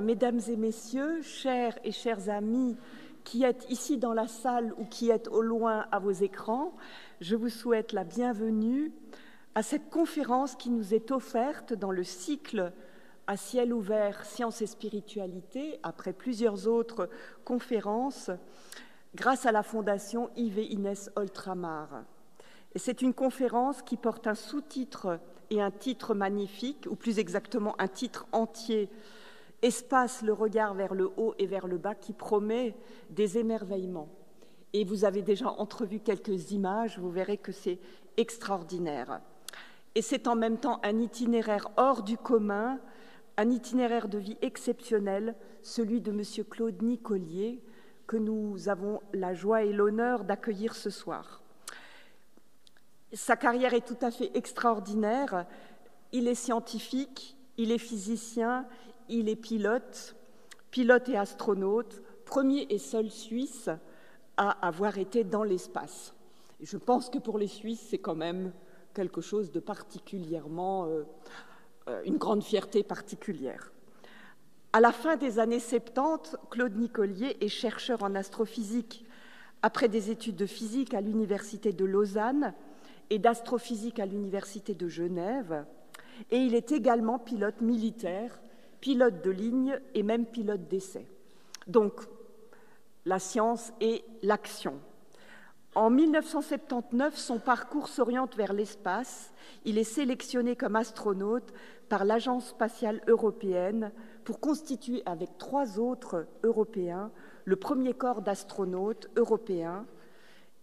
Mesdames et messieurs, chers et chers amis qui êtes ici dans la salle ou qui êtes au loin à vos écrans, je vous souhaite la bienvenue à cette conférence qui nous est offerte dans le cycle à ciel ouvert Sciences et Spiritualité, après plusieurs autres conférences, grâce à la Fondation Yves et Inès Oltramar. Et c'est une conférence qui porte un sous-titre et un titre magnifique, ou plus exactement un titre entier, Espace, le regard vers le haut et vers le bas, qui promet des émerveillements. Et vous avez déjà entrevu quelques images, vous verrez que c'est extraordinaire. Et c'est en même temps un itinéraire hors du commun, un itinéraire de vie exceptionnel, celui de M. Claude Nicollier, que nous avons la joie et l'honneur d'accueillir ce soir. Sa carrière est tout à fait extraordinaire. Il est scientifique, il est physicien, il est pilote et astronaute, premier et seul Suisse à avoir été dans l'espace. Je pense que pour les Suisses, c'est quand même quelque chose de particulièrement, une grande fierté particulière. À la fin des années 70, Claude Nicollier est chercheur en astrophysique après des études de physique à l'Université de Lausanne et d'astrophysique à l'Université de Genève, et il est également pilote militaire, pilote de ligne et même pilote d'essai. Donc, la science et l'action. En 1979, son parcours s'oriente vers l'espace. Il est sélectionné comme astronaute par l'Agence spatiale européenne pour constituer avec 3 autres Européens le premier corps d'astronautes européens.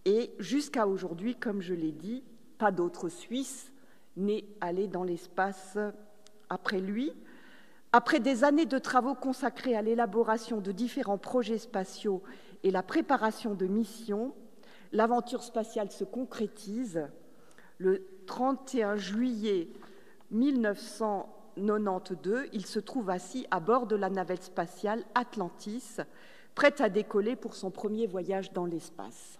Et jusqu'à aujourd'hui, comme je l'ai dit, pas d'autre Suisse n'est allé dans l'espace après lui. Après des années de travaux consacrés à l'élaboration de différents projets spatiaux et la préparation de missions, l'aventure spatiale se concrétise. Le 31 juillet 1992, il se trouve assis à bord de la navette spatiale Atlantis, prête à décoller pour son premier voyage dans l'espace.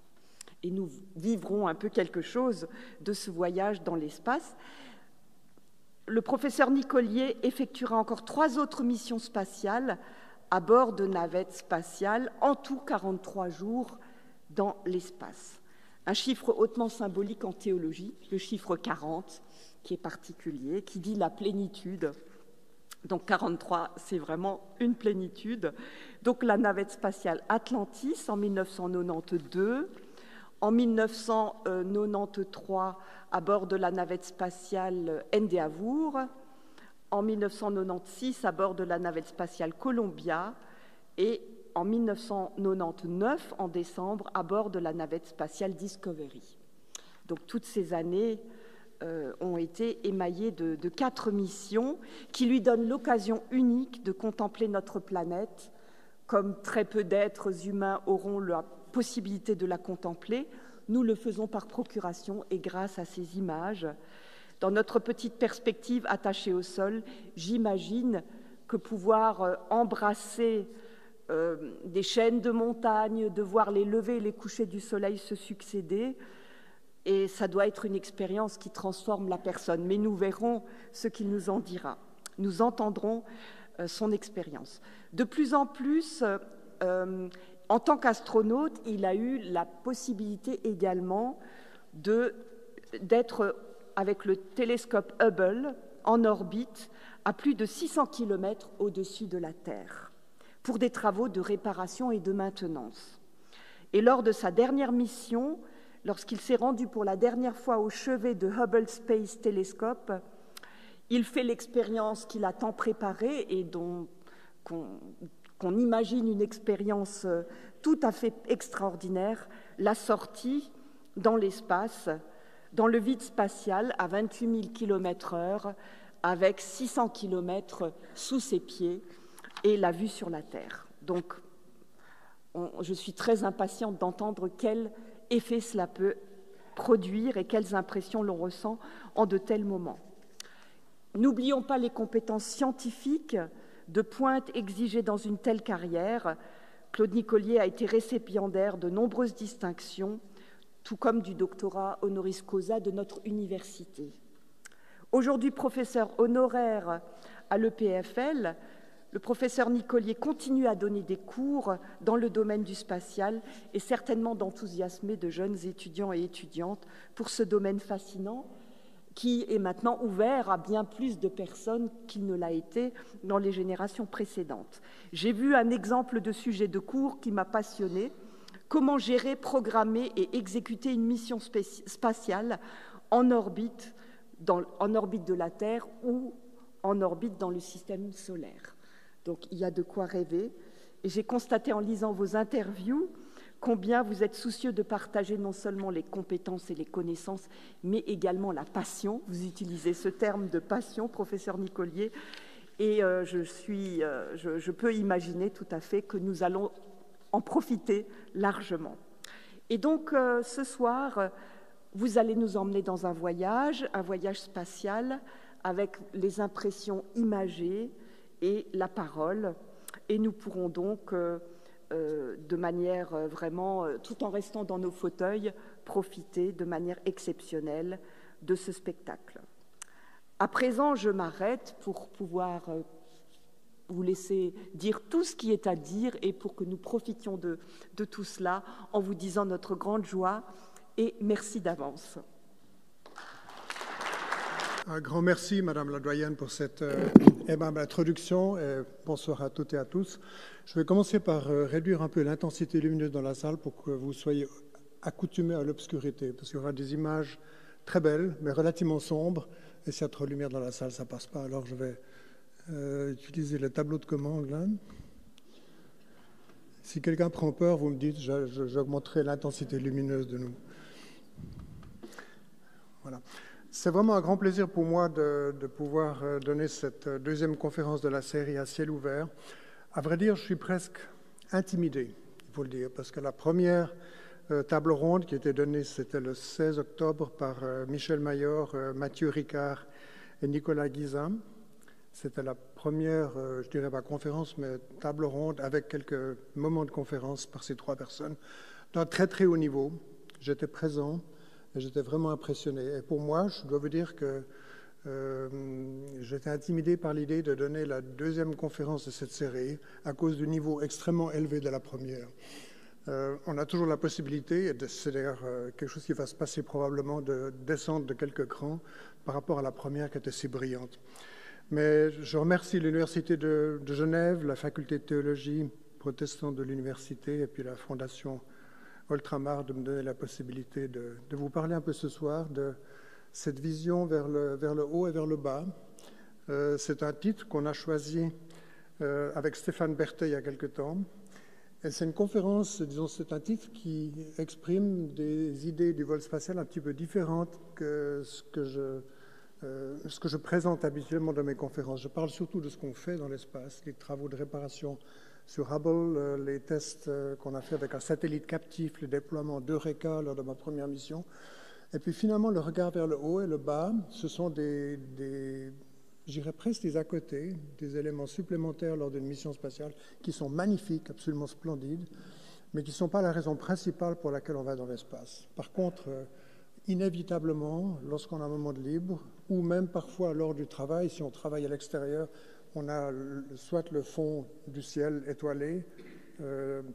Et nous vivrons un peu quelque chose de ce voyage dans l'espace. Le professeur Nicollier effectuera encore 3 autres missions spatiales à bord de navettes spatiales, en tout 43 jours dans l'espace. Un chiffre hautement symbolique en théologie, le chiffre 40, qui est particulier, qui dit la plénitude. Donc 43, c'est vraiment une plénitude. Donc la navette spatiale Atlantis en 1992, en 1993 à bord de la navette spatiale Endeavour, en 1996 à bord de la navette spatiale Columbia et en 1999, en décembre, à bord de la navette spatiale Discovery. Donc toutes ces années ont été émaillées de 4 missions qui lui donnent l'occasion unique de contempler notre planète, comme très peu d'êtres humains auront la possibilité de la contempler. Nous le faisons par procuration et grâce à ces images. Dans notre petite perspective attachée au sol, j'imagine que pouvoir embrasser des chaînes de montagnes, de voir les levers et les couchers du soleil se succéder, et ça doit être une expérience qui transforme la personne. Mais nous verrons ce qu'il nous en dira. Nous entendrons son expérience. De plus en plus, en tant qu'astronaute, il a eu la possibilité également d'être avec le télescope Hubble en orbite à plus de 600 km au-dessus de la Terre pour des travaux de réparation et de maintenance. Et lors de sa dernière mission, lorsqu'il s'est rendu pour la dernière fois au chevet de Hubble Space Telescope, il fait l'expérience qu'il a tant préparée et qu'on imagine une expérience tout à fait extraordinaire, la sortie dans l'espace, dans le vide spatial à 28 000 km/h, avec 600 km sous ses pieds et la vue sur la Terre. Donc, je suis très impatiente d'entendre quel effet cela peut produire et quelles impressions l'on ressent en de tels moments. N'oublions pas les compétences scientifiques de pointe exigées dans une telle carrière. Claude Nicollier a été récipiendaire de nombreuses distinctions, tout comme du doctorat honoris causa de notre université. Aujourd'hui professeur honoraire à l'EPFL, Le professeur Nicolier continue à donner des cours dans le domaine du spatial et certainement d'enthousiasmer de jeunes étudiants et étudiantes pour ce domaine fascinant qui est maintenant ouvert à bien plus de personnes qu'il ne l'a été dans les générations précédentes. J'ai vu un exemple de sujet de cours qui m'a passionné: comment gérer, programmer et exécuter une mission spatiale en orbite de la Terre ou en orbite dans le système solaire. Donc il y a de quoi rêver. Et j'ai constaté en lisant vos interviews combien vous êtes soucieux de partager non seulement les compétences et les connaissances, mais également la passion. Vous utilisez ce terme de passion, professeur Nicolier, et je peux imaginer tout à fait que nous allons en profiter largement. Et donc ce soir, vous allez nous emmener dans un voyage spatial avec les impressions imagées et la parole, et nous pourrons donc de manière vraiment, tout en restant dans nos fauteuils, profiter de manière exceptionnelle de ce spectacle. À présent, je m'arrête pour pouvoir vous laisser dire tout ce qui est à dire et pour que nous profitions de tout cela en vous disant notre grande joie et merci d'avance. Un grand merci, Madame la doyenne, pour cette aimable introduction. Et bonsoir à toutes et à tous. Je vais commencer par réduire un peu l'intensité lumineuse dans la salle pour que vous soyez accoutumés à l'obscurité, parce qu'il y aura des images très belles, mais relativement sombres. Et s'il y a trop de lumière dans la salle, ça ne passe pas. Alors je vais utiliser le tableau de commande là. Si quelqu'un prend peur, vous me dites, j'augmenterai l'intensité lumineuse de nous. Voilà. C'est vraiment un grand plaisir pour moi de pouvoir donner cette deuxième conférence de la série à ciel ouvert. À vrai dire, je suis presque intimidé, il faut le dire, parce que la première table ronde qui était donnée, c'était le 16 octobre par Michel Mayor, Mathieu Ricard et Nicolas Guizin. C'était la première, je dirais pas conférence, mais table ronde avec quelques moments de conférence par ces trois personnes d'un très très haut niveau. J'étais présent. Et j'étais vraiment impressionné. Et pour moi, je dois vous dire que j'étais intimidé par l'idée de donner la deuxième conférence de cette série à cause du niveau extrêmement élevé de la première. On a toujours la possibilité, et c'est d'ailleurs quelque chose qui va se passer probablement, de descendre de quelques crans par rapport à la première qui était si brillante. Mais je remercie l'Université de Genève, la faculté de théologie protestante de l'université et puis la fondation Ultramar de me donner la possibilité de vous parler un peu ce soir de cette vision vers le haut et vers le bas. C'est un titre qu'on a choisi avec Stéphane Berthet il y a quelque temps. Et c'est une conférence, disons, c'est un titre qui exprime des idées du vol spatial un petit peu différentes que ce que je présente habituellement dans mes conférences. Je parle surtout de ce qu'on fait dans l'espace, les travaux de réparation sur Hubble, les tests qu'on a fait avec un satellite captif, le déploiement d'Eureka lors de ma première mission. Et puis finalement, le regard vers le haut et le bas, ce sont j'irais presque des à côté, des éléments supplémentaires lors d'une mission spatiale qui sont magnifiques, absolument splendides, mais qui ne sont pas la raison principale pour laquelle on va dans l'espace. Par contre, inévitablement, lorsqu'on a un moment de libre, ou même parfois lors du travail, si on travaille à l'extérieur, on a soit le fond du ciel étoilé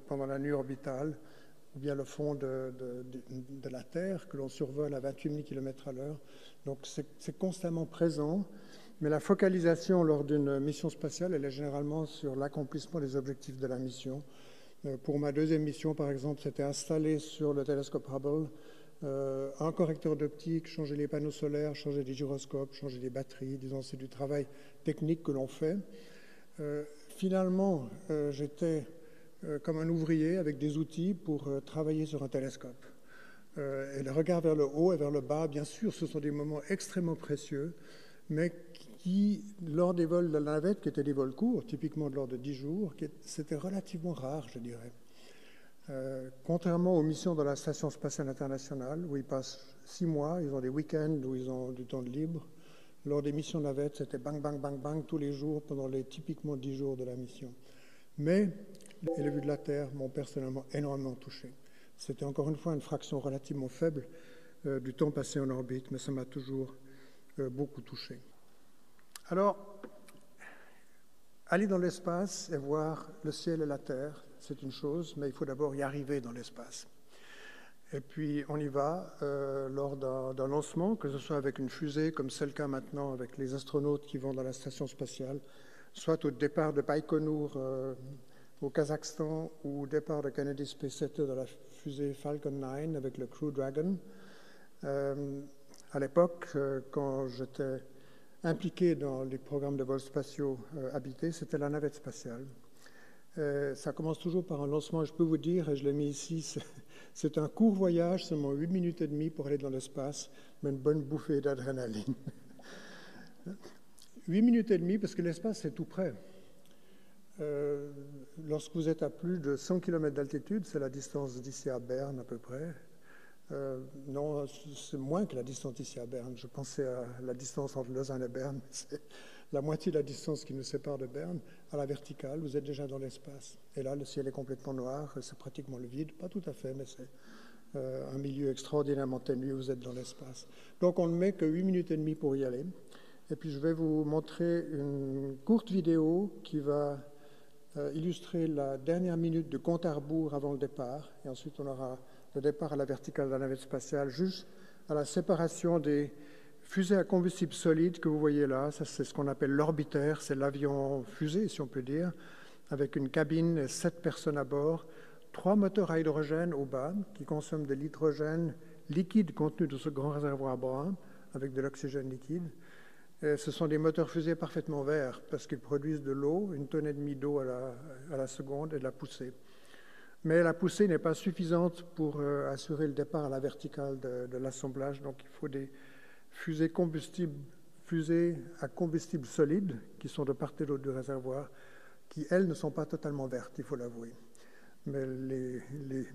pendant la nuit orbitale, ou bien le fond de la Terre que l'on survole à 28 000 km à l'heure. Donc c'est constamment présent, mais la focalisation lors d'une mission spatiale, elle est généralement sur l'accomplissement des objectifs de la mission. Pour ma deuxième mission, par exemple, c'était installer sur le télescope Hubble un correcteur d'optique, changer les panneaux solaires, changer les gyroscopes, changer les batteries. Disons, c'est du travail technique que l'on fait. Finalement, j'étais comme un ouvrier avec des outils pour travailler sur un télescope. Et le regard vers le haut et vers le bas, bien sûr, ce sont des moments extrêmement précieux, mais qui, lors des vols de la navette, qui étaient des vols courts, typiquement de l'ordre de 10 jours, c'était relativement rare, je dirais. Contrairement aux missions de la Station spatiale internationale, où ils passent 6 mois, ils ont des week-ends où ils ont du temps de libre. Lors des missions navettes, c'était bang, bang, bang, bang tous les jours pendant les typiquement 10 jours de la mission. Mais les vues de la Terre m'ont personnellement énormément touché. C'était encore une fois une fraction relativement faible du temps passé en orbite, mais ça m'a toujours beaucoup touché. Alors, aller dans l'espace et voir le ciel et la Terre, c'est une chose, mais il faut d'abord y arriver dans l'espace. Et puis on y va lors d'un lancement, que ce soit avec une fusée, comme c'est le cas maintenant avec les astronautes qui vont dans la station spatiale, soit au départ de Baïkonour au Kazakhstan ou au départ de Kennedy Space Center de la fusée Falcon 9 avec le Crew Dragon. À l'époque, quand j'étais impliqué dans les programmes de vols spatiaux habités, c'était la navette spatiale. Ça commence toujours par un lancement, je peux vous dire, et je l'ai mis ici, c'est un court voyage, seulement 8 minutes et demie pour aller dans l'espace, mais une bonne bouffée d'adrénaline. 8 minutes et demie parce que l'espace c'est tout près. Lorsque vous êtes à plus de 100 km d'altitude, c'est la distance d'ici à Berne à peu près. Non, c'est moins que la distance d'ici à Berne. Je pensais à la distance entre Lausanne et Berne. C'est la moitié de la distance qui nous sépare de Berne. À la verticale, vous êtes déjà dans l'espace. Et là, le ciel est complètement noir. C'est pratiquement le vide. Pas tout à fait, mais c'est un milieu extraordinairement ténu. Vous êtes dans l'espace. Donc, on ne met que 8 minutes et demie pour y aller. Et puis, je vais vous montrer une courte vidéo qui va illustrer la dernière minute de compte à rebours avant le départ. Et ensuite, on aura le départ à la verticale de la navette spatiale, juste à la séparation des fusées à combustible solide que vous voyez là. Ça, c'est ce qu'on appelle l'orbitaire, c'est l'avion fusée, si on peut dire, avec une cabine et 7 personnes à bord, 3 moteurs à hydrogène au bas qui consomment de l'hydrogène liquide contenu dans ce grand réservoir brun avec de l'oxygène liquide. Et ce sont des moteurs fusées parfaitement verts parce qu'ils produisent de l'eau, 1,5 tonne d'eau à la seconde et de la poussée. Mais la poussée n'est pas suffisante pour assurer le départ à la verticale de l'assemblage. Donc, il faut des fusées à combustible solide qui sont de part et d'autre du réservoir, qui, elles, ne sont pas totalement vertes, il faut l'avouer. Mais les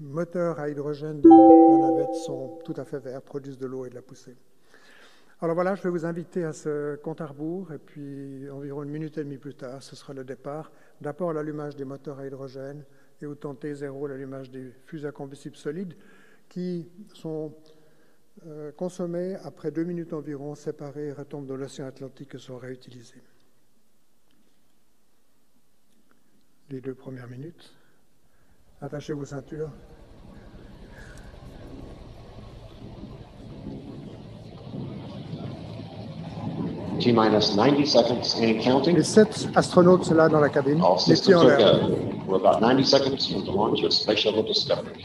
moteurs à hydrogène de la navette sont tout à fait verts, produisent de l'eau et de la poussée. Alors voilà, je vais vous inviter à ce compte à rebours, et puis environ 1 minute et demie plus tard, ce sera le départ. D'abord l'allumage des moteurs à hydrogène, et au temps T0, l'allumage des fusées à combustible solide, qui sont consommées après 2 minutes environ, séparées, retombent dans l'océan Atlantique et sont réutilisées. Les 2 premières minutes. Attachez vos ceintures. T-minus 90 seconds and counting. Les 7 astronautes sont là dans la cabine. All Les pieds en systems are l'air. go. We're about 90 seconds from the launch of Space Shuttle Discovery.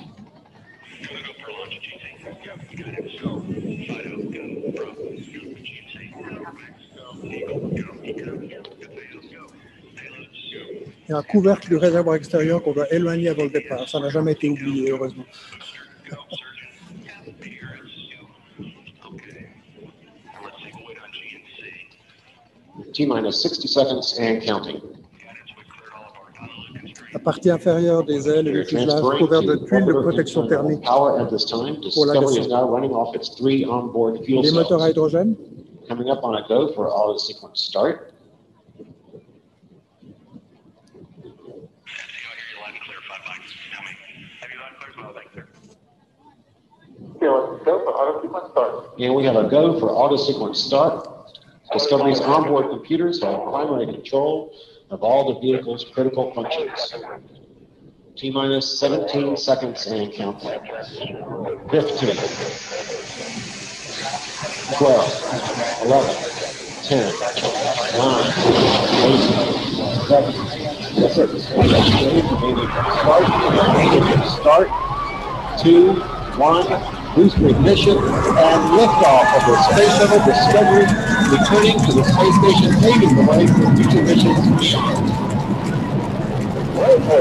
Il y a un couvercle du réservoir extérieur qu'on doit éloigner avant le départ. Ça n'a jamais été oublié, heureusement. T-minus 60 seconds and counting. La partie inférieure des ailes et du fuselage couverte de tuiles de protection thermique Power at this time. pour la Discovery is descente. now running off its 3 onboard fuel Les moteurs à cells. hydrogène, Coming up on a go for auto sequence start. And we have a go for auto sequence start. Discovery's onboard computers have primary control of all the vehicle's critical functions. T-minus 17 seconds and counting. 15, 12, 11, 10, 9, 8, 7. That's it. Start. 2, 1. Booster ignition and liftoff of the Space Shuttle Discovery, returning to the space station, paving the way for future missions. Wait for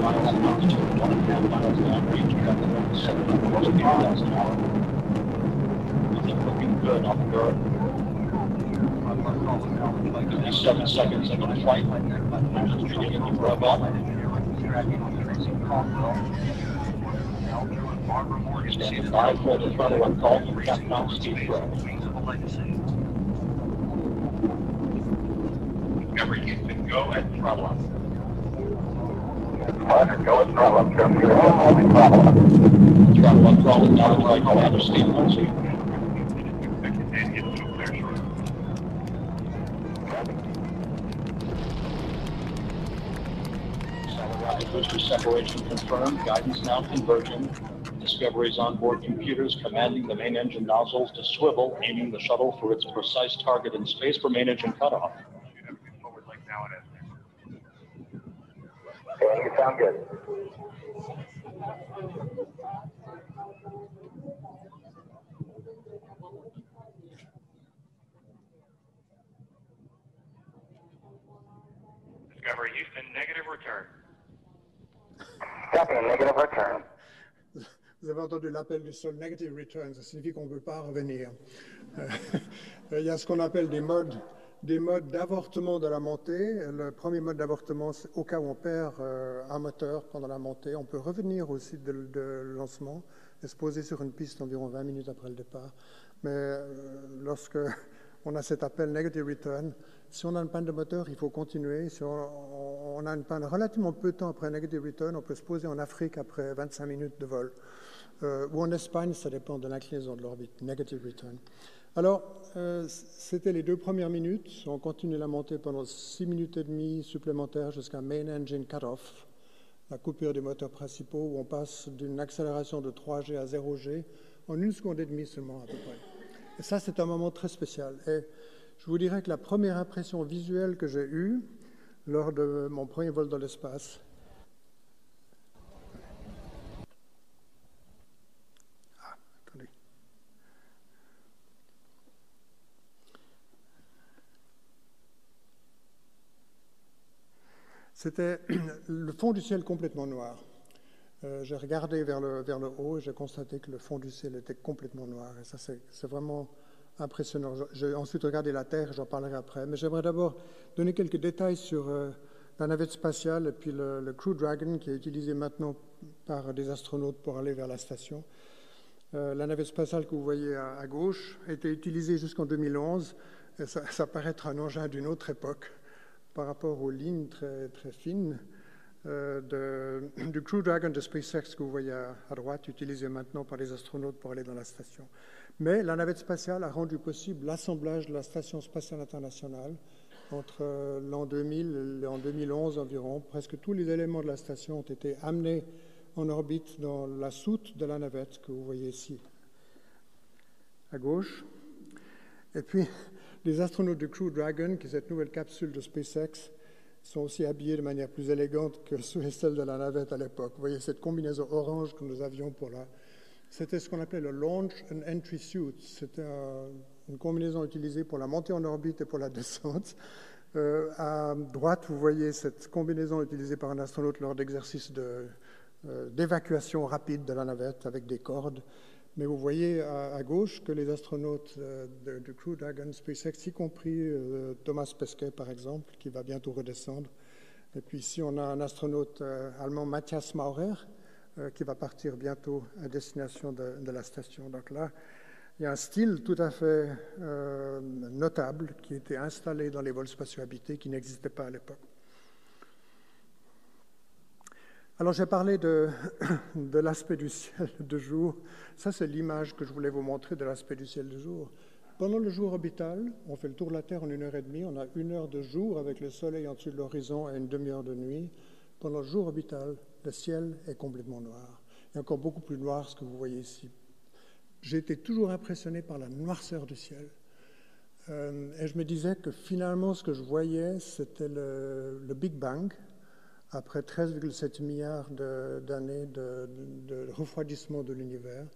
final lap altitude, 1.5 miles down range, we got the 7 miles an hour. Everything looking good on the guard. 57 seconds into the flight. Just beginning to rev up. You see a 5-fold throttle uncalled from Captain Mountain Steve Crow. Discovery Houston, go at throttle up. Roger, go at throttle up. Throttle up, throttle down, right, Commander Steve Crow. Booster separation confirmed, guidance now converging. Discovery's onboard computers commanding the main engine nozzles to swivel, aiming the shuttle for its precise target in space for main engine cutoff. Okay, you sound good. Discovery Houston, negative return. Copy, negative return. Vous avez entendu l'appel du sol negative return, ça signifie qu'on ne peut pas revenir. Il y a ce qu'on appelle des modes d'avortement de la montée. Le premier mode d'avortement, c'est au cas où on perd un moteur pendant la montée. On peut revenir au site de lancement et se poser sur une piste environ 20 minutes après le départ. Mais lorsque on a cet appel negative return, si on a une panne de moteur, il faut continuer. Si on a une panne relativement peu de temps après negative return, on peut se poser en Afrique après 25 minutes de vol. Ou en Espagne, ça dépend de l'inclinaison de l'orbite, negative return. Alors, c'était les 2 premières minutes. On continue la montée pendant 6 minutes et demie supplémentaires jusqu'à main engine cut-off, la coupure des moteurs principaux, où on passe d'une accélération de 3G à 0G en 1 seconde et demie seulement à peu près. Et ça, c'est un moment très spécial. Et je vous dirais que la première impression visuelle que j'ai eue lors de mon premier vol dans l'espace, c'était le fond du ciel complètement noir. J'ai regardé vers le haut et j'ai constaté que le fond du ciel était complètement noir. Et ça, c'est vraiment impressionnant. J'ai ensuite regardé la Terre, j'en parlerai après. Mais j'aimerais d'abord donner quelques détails sur la navette spatiale et puis le Crew Dragon qui est utilisé maintenant par des astronautes pour aller vers la station. La navette spatiale que vous voyez à gauche a été utilisée jusqu'en 2011. Et ça paraît être un engin d'une autre époque par rapport aux lignes très, très fines du Crew Dragon de SpaceX que vous voyez à droite, utilisé maintenant par les astronautes pour aller dans la station. Mais la navette spatiale a rendu possible l'assemblage de la Station spatiale internationale entre l'an 2000 et en 2011 environ. Presque tous les éléments de la station ont été amenés en orbite dans la soute de la navette que vous voyez ici à gauche. Et puis, les astronautes du Crew Dragon, qui est cette nouvelle capsule de SpaceX, sont aussi habillés de manière plus élégante que celle de la navette à l'époque. Vous voyez cette combinaison orange que nous avions pour la... C'était ce qu'on appelait le Launch and Entry Suit. C'était une combinaison utilisée pour la montée en orbite et pour la descente. À droite, vous voyez cette combinaison utilisée par un astronaute lors d'exercices d'évacuation rapide de la navette avec des cordes. Mais vous voyez à gauche que les astronautes du Crew Dragon SpaceX, y compris Thomas Pesquet par exemple, qui va bientôt redescendre. Et puis ici, on a un astronaute allemand, Matthias Maurer, qui va partir bientôt à destination de la station. Donc là, il y a un style tout à fait notable qui était installé dans les vols spatiaux habités, qui n'existait pas à l'époque. Alors, j'ai parlé de l'aspect du ciel de jour. Ça, c'est l'image que je voulais vous montrer de l'aspect du ciel de jour. Pendant le jour orbital, on fait le tour de la Terre en 1h30. On a 1 heure de jour avec le soleil en dessus de l'horizon et une demi-heure de nuit. Pendant le jour orbital, le ciel est complètement noir. Et encore beaucoup plus noir, ce que vous voyez ici. J'ai été toujours impressionné par la noirceur du ciel. Et je me disais que finalement, ce que je voyais, c'était le Big Bang, après 13,7 milliards d'années de refroidissement de l'univers.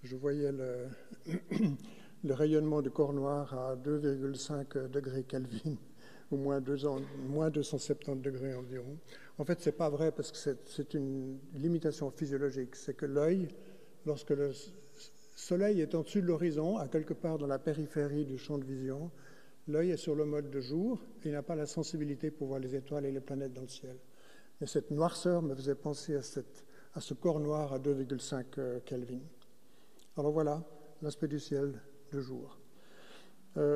Je voyais le rayonnement du corps noir à 2,5 degrés Kelvin. ou moins 270 degrés environ. En fait, ce n'est pas vrai parce que c'est une limitation physiologique. C'est que l'œil, lorsque le soleil est au-dessus de l'horizon, à quelque part dans la périphérie du champ de vision, l'œil est sur le mode de jour et il n'a pas la sensibilité pour voir les étoiles et les planètes dans le ciel. Et cette noirceur me faisait penser à ce corps noir à 2,5 Kelvin. Alors voilà l'aspect du ciel de jour.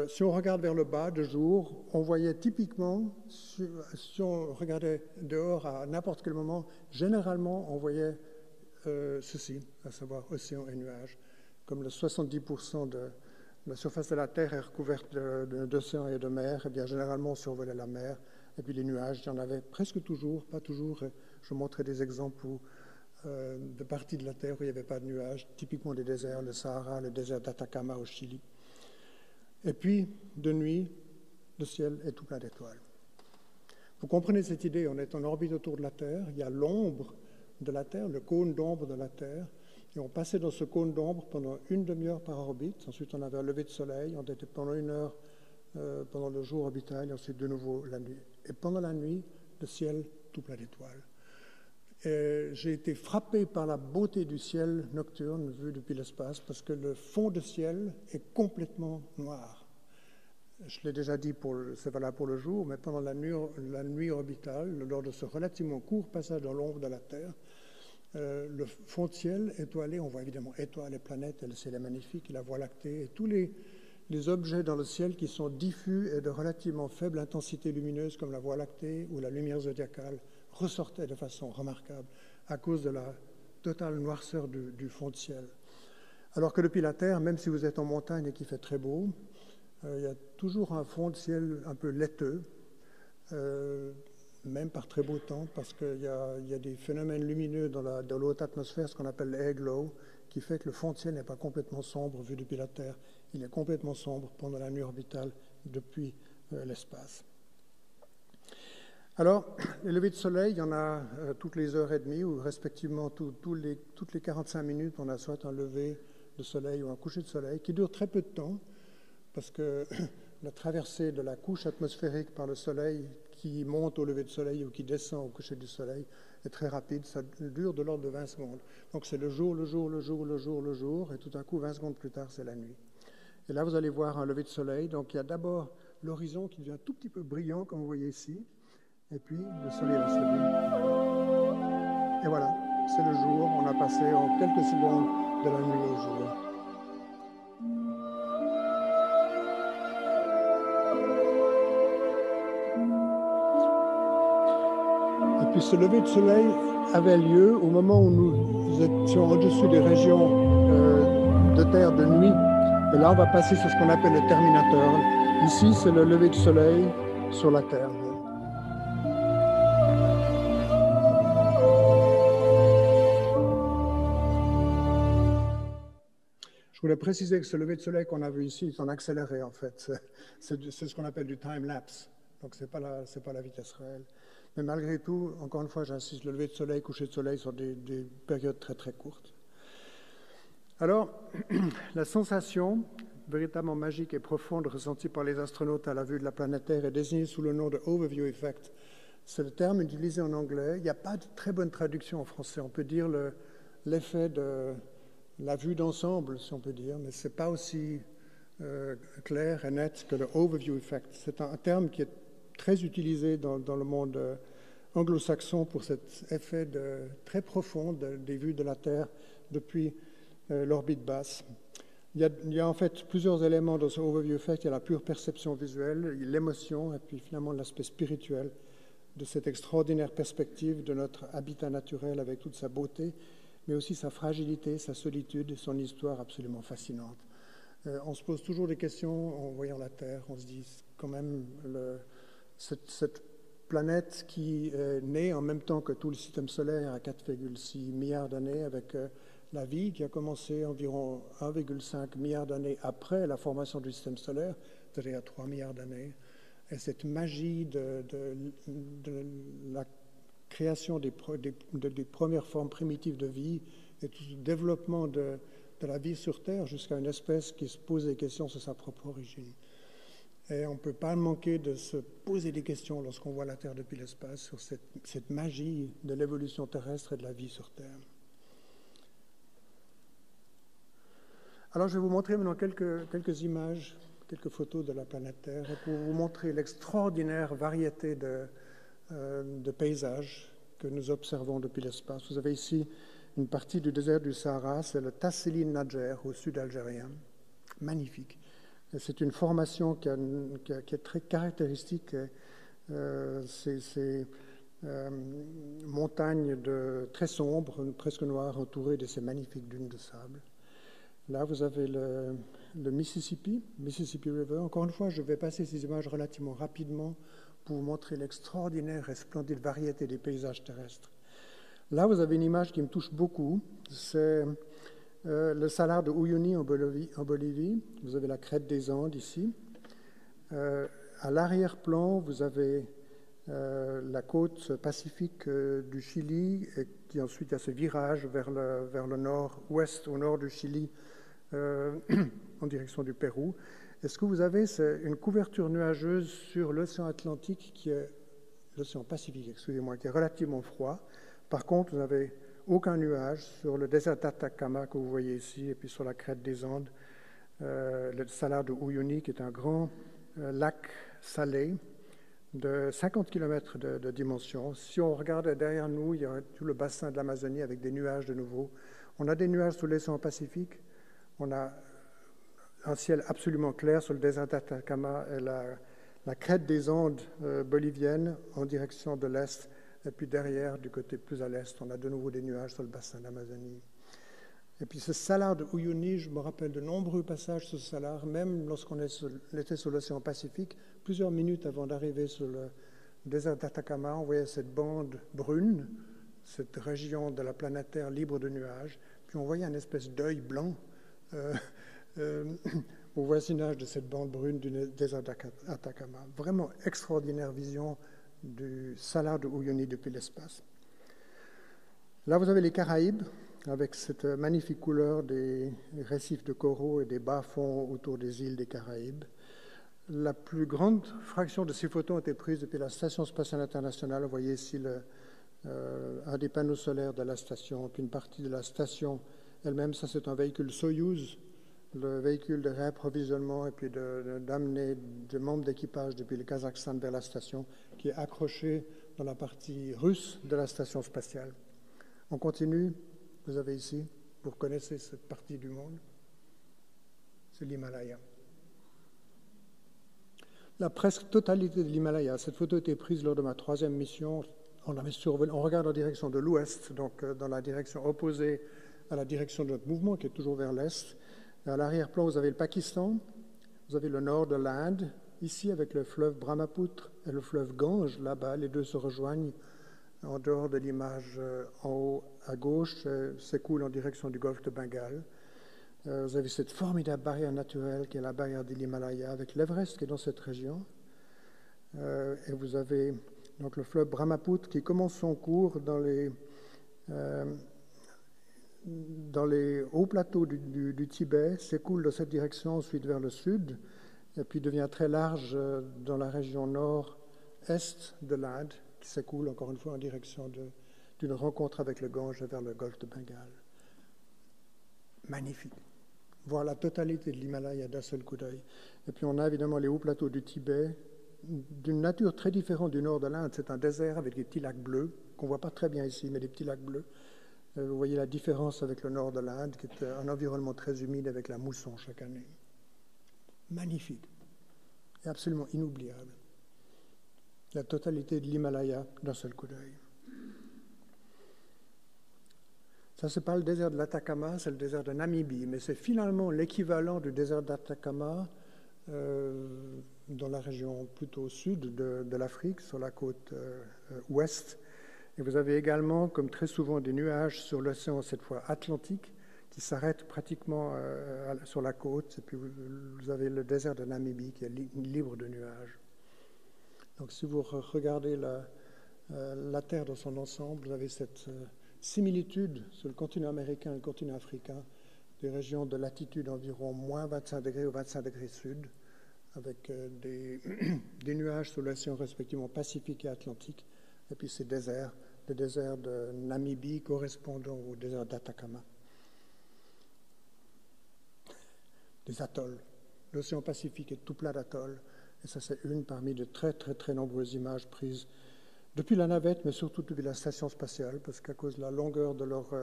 Si on regarde vers le bas de jour, on voyait typiquement, si on regardait dehors à n'importe quel moment, généralement on voyait ceci, à savoir océan et nuages. Comme le 70% de la surface de la Terre est recouverte d'océans et de mer, et bien généralement on survolait la mer. Et puis les nuages, il y en avait presque toujours, pas toujours. Je montrais des exemples de parties de la Terre où il n'y avait pas de nuages, typiquement des déserts, le Sahara, le désert d'Atacama au Chili. Et puis, de nuit, le ciel est tout plein d'étoiles. Vous comprenez cette idée, on est en orbite autour de la Terre, il y a l'ombre de la Terre, le cône d'ombre de la Terre, et on passait dans ce cône d'ombre pendant une demi-heure par orbite, ensuite on avait un lever de soleil, on était pendant une heure pendant le jour orbital, et ensuite de nouveau la nuit. Et pendant la nuit, le ciel tout plein d'étoiles. J'ai été frappé par la beauté du ciel nocturne vu depuis l'espace parce que le fond de ciel est complètement noir. Je l'ai déjà dit, c'est valable pour le jour, mais pendant la nuit orbitale, lors de ce relativement court passage dans l'ombre de la Terre, le fond de ciel étoilé, on voit évidemment étoiles et planètes, et le ciel est magnifique, et la Voie lactée, et tous les objets dans le ciel qui sont diffus et de relativement faible intensité lumineuse comme la Voie lactée ou la lumière zodiacale ressortaient de façon remarquable à cause de la totale noirceur du fond de ciel. Alors que depuis la Terre, même si vous êtes en montagne et qu'il fait très beau, il y a toujours un fond de ciel un peu laiteux, même par très beau temps, parce qu'il y a des phénomènes lumineux dans l'haute atmosphère, ce qu'on appelle l'air glow, qui fait que le fond de ciel n'est pas complètement sombre vu depuis la Terre. Il est complètement sombre pendant la nuit orbitale depuis l'espace. Alors, les levées de soleil, il y en a toutes les heures et demie, ou respectivement toutes les 45 minutes, on a soit un lever de soleil ou un coucher de soleil, qui dure très peu de temps, parce que la traversée de la couche atmosphérique par le soleil qui monte au lever de soleil ou qui descend au coucher du soleil est très rapide, ça dure de l'ordre de 20 secondes. Donc c'est le jour, et tout à coup, 20 secondes plus tard, c'est la nuit. Et là, vous allez voir un lever de soleil, donc il y a d'abord l'horizon qui devient un tout petit peu brillant, comme vous voyez ici, et puis le soleil va se lever. Et voilà, c'est le jour, on a passé en quelques secondes de la nuit au jour. Et puis ce lever de soleil avait lieu au moment où nous étions au-dessus des régions de terre de nuit. Et là, on va passer sur ce qu'on appelle le terminateur. Ici, c'est le lever de soleil sur la Terre. Je voulais préciser que ce lever de soleil qu'on a vu ici est en accéléré, en fait. C'est ce qu'on appelle du time-lapse. Donc, ce n'est pas la vitesse réelle. Mais malgré tout, encore une fois, j'insiste, le lever de soleil, coucher de soleil sont des périodes très, très courtes. Alors, la sensation véritablement magique et profonde ressentie par les astronautes à la vue de la planète Terre est désignée sous le nom de Overview Effect. C'est le terme utilisé en anglais. Il n'y a pas de très bonne traduction en français. On peut dire l'effet de la vue d'ensemble, si on peut dire, mais ce n'est pas aussi clair et net que le Overview Effect. C'est un terme qui est très utilisé dans le monde anglo-saxon pour cet effet très profond des vues de la Terre depuis l'orbite basse. Il y a en fait plusieurs éléments dans ce overview effect. Il y a la pure perception visuelle, l'émotion et puis finalement l'aspect spirituel de cette extraordinaire perspective de notre habitat naturel avec toute sa beauté, mais aussi sa fragilité, sa solitude et son histoire absolument fascinante. On se pose toujours des questions en voyant la Terre. On se dit quand même cette planète qui est née en même temps que tout le système solaire à 4,6 milliards d'années avec la vie qui a commencé environ 1,5 milliard d'années après la formation du système solaire, c'est-à-dire 3 milliards d'années. Et cette magie de la création des premières formes primitives de vie et tout le développement de la vie sur Terre jusqu'à une espèce qui se pose des questions sur sa propre origine. Et on ne peut pas manquer de se poser des questions lorsqu'on voit la Terre depuis l'espace sur cette magie de l'évolution terrestre et de la vie sur Terre. Alors je vais vous montrer maintenant quelques images, quelques photos de la planète Terre et pour vous montrer l'extraordinaire variété de paysages que nous observons depuis l'espace. Vous avez ici une partie du désert du Sahara, c'est le Tassili Nadjer au sud algérien, magnifique. C'est une formation qui est très caractéristique. Ces montagnes très sombres, presque noires, entourées de ces magnifiques dunes de sable. Là, vous avez le Mississippi River. Encore une fois, je vais passer ces images relativement rapidement pour vous montrer l'extraordinaire et splendide variété des paysages terrestres. Là, vous avez une image qui me touche beaucoup. C'est le salar de Uyuni en Bolivie. Vous avez la crête des Andes ici. À l'arrière-plan, vous avez la côte pacifique du Chili, et qui ensuite a ce virage vers le nord-ouest, au nord du Chili, en direction du Pérou. Et ce que vous avez, c'est une couverture nuageuse sur l'océan Atlantique, l'océan Pacifique, excusez-moi, qui est relativement froid. Par contre, vous n'avez aucun nuage sur le désert d'Atacama que vous voyez ici, et puis sur la crête des Andes, le salar de Uyuni, qui est un grand lac salé de 50 km de dimension. Si on regarde derrière nous, il y a tout le bassin de l'Amazonie avec des nuages de nouveau. On a des nuages sur l'océan Pacifique. On a un ciel absolument clair sur le désert d'Atacama et la crête des Andes boliviennes en direction de l'est. Et puis derrière, du côté plus à l'est, on a de nouveau des nuages sur le bassin de l'Amazonie. Et puis ce salar de Uyuni, je me rappelle de nombreux passages sur ce salar, même lorsqu'on était sur l'océan Pacifique, plusieurs minutes avant d'arriver sur le désert d'Atacama, on voyait cette bande brune, cette région de la planète Terre libre de nuages, puis on voyait une espèce d'œil blanc au voisinage de cette bande brune du désert d'Atacama. Vraiment extraordinaire vision du salar de Uyuni depuis l'espace. Là, vous avez les Caraïbes, avec cette magnifique couleur des récifs de coraux et des bas-fonds autour des îles des Caraïbes. La plus grande fraction de ces photos ont été prises depuis la Station spatiale internationale. Vous voyez ici un des panneaux solaires de la station, puis une partie de la station elle-même. Ça, c'est un véhicule Soyouz, le véhicule de réapprovisionnement et puis d'amener des membres d'équipage depuis le Kazakhstan vers la station, qui est accroché dans la partie russe de la station spatiale. On continue. Vous avez ici, vous connaissez cette partie du monde, c'est l'Himalaya. La presque totalité de l'Himalaya, cette photo a été prise lors de ma 3e mission. On regarde en direction de l'ouest, donc dans la direction opposée à la direction de notre mouvement, qui est toujours vers l'est. À l'arrière-plan, vous avez le Pakistan, vous avez le nord de l'Inde, ici avec le fleuve Brahmaputra et le fleuve Gange, là-bas, les deux se rejoignent. En dehors de l'image en haut à gauche, s'écoule en direction du golfe de Bengale. Vous avez cette formidable barrière naturelle qui est la barrière de l'Himalaya avec l'Everest qui est dans cette région. Et vous avez donc le fleuve Brahmaputra qui commence son cours dans les hauts plateaux du Tibet, s'écoule dans cette direction ensuite vers le sud, et puis devient très large dans la région nord-est de l'Inde, qui s'écoule encore une fois en direction d'une rencontre avec le Gange vers le golfe de Bengale. Magnifique. Voir la totalité de l'Himalaya d'un seul coup d'œil. Et puis on a évidemment les hauts plateaux du Tibet, d'une nature très différente du nord de l'Inde. C'est un désert avec des petits lacs bleus, qu'on ne voit pas très bien ici, mais des petits lacs bleus. Vous voyez la différence avec le nord de l'Inde, qui est un environnement très humide avec la mousson chaque année. Magnifique. Et absolument inoubliable. La totalité de l'Himalaya d'un seul coup d'œil. Ça, ce n'est pas le désert de l'Atacama, c'est le désert de Namibie, mais c'est finalement l'équivalent du désert d'Atacama dans la région plutôt sud de l'Afrique, sur la côte ouest. Et vous avez également, comme très souvent, des nuages sur l'océan, cette fois Atlantique, qui s'arrêtent pratiquement sur la côte. Et puis vous avez le désert de Namibie qui est libre de nuages. Donc si vous regardez la Terre dans son ensemble, vous avez cette similitude sur le continent américain et le continent africain, des régions de latitude environ moins 25 degrés ou 25 degrés sud, avec des nuages sur l'océan respectivement Pacifique et Atlantique, et puis ces déserts, le désert de Namibie correspondant au désert d'Atacama. Des atolls. L'océan Pacifique est tout plein d'atolls, et ça c'est une parmi de très très très nombreuses images prises depuis la navette, mais surtout depuis la station spatiale, parce qu'à cause de la longueur de leur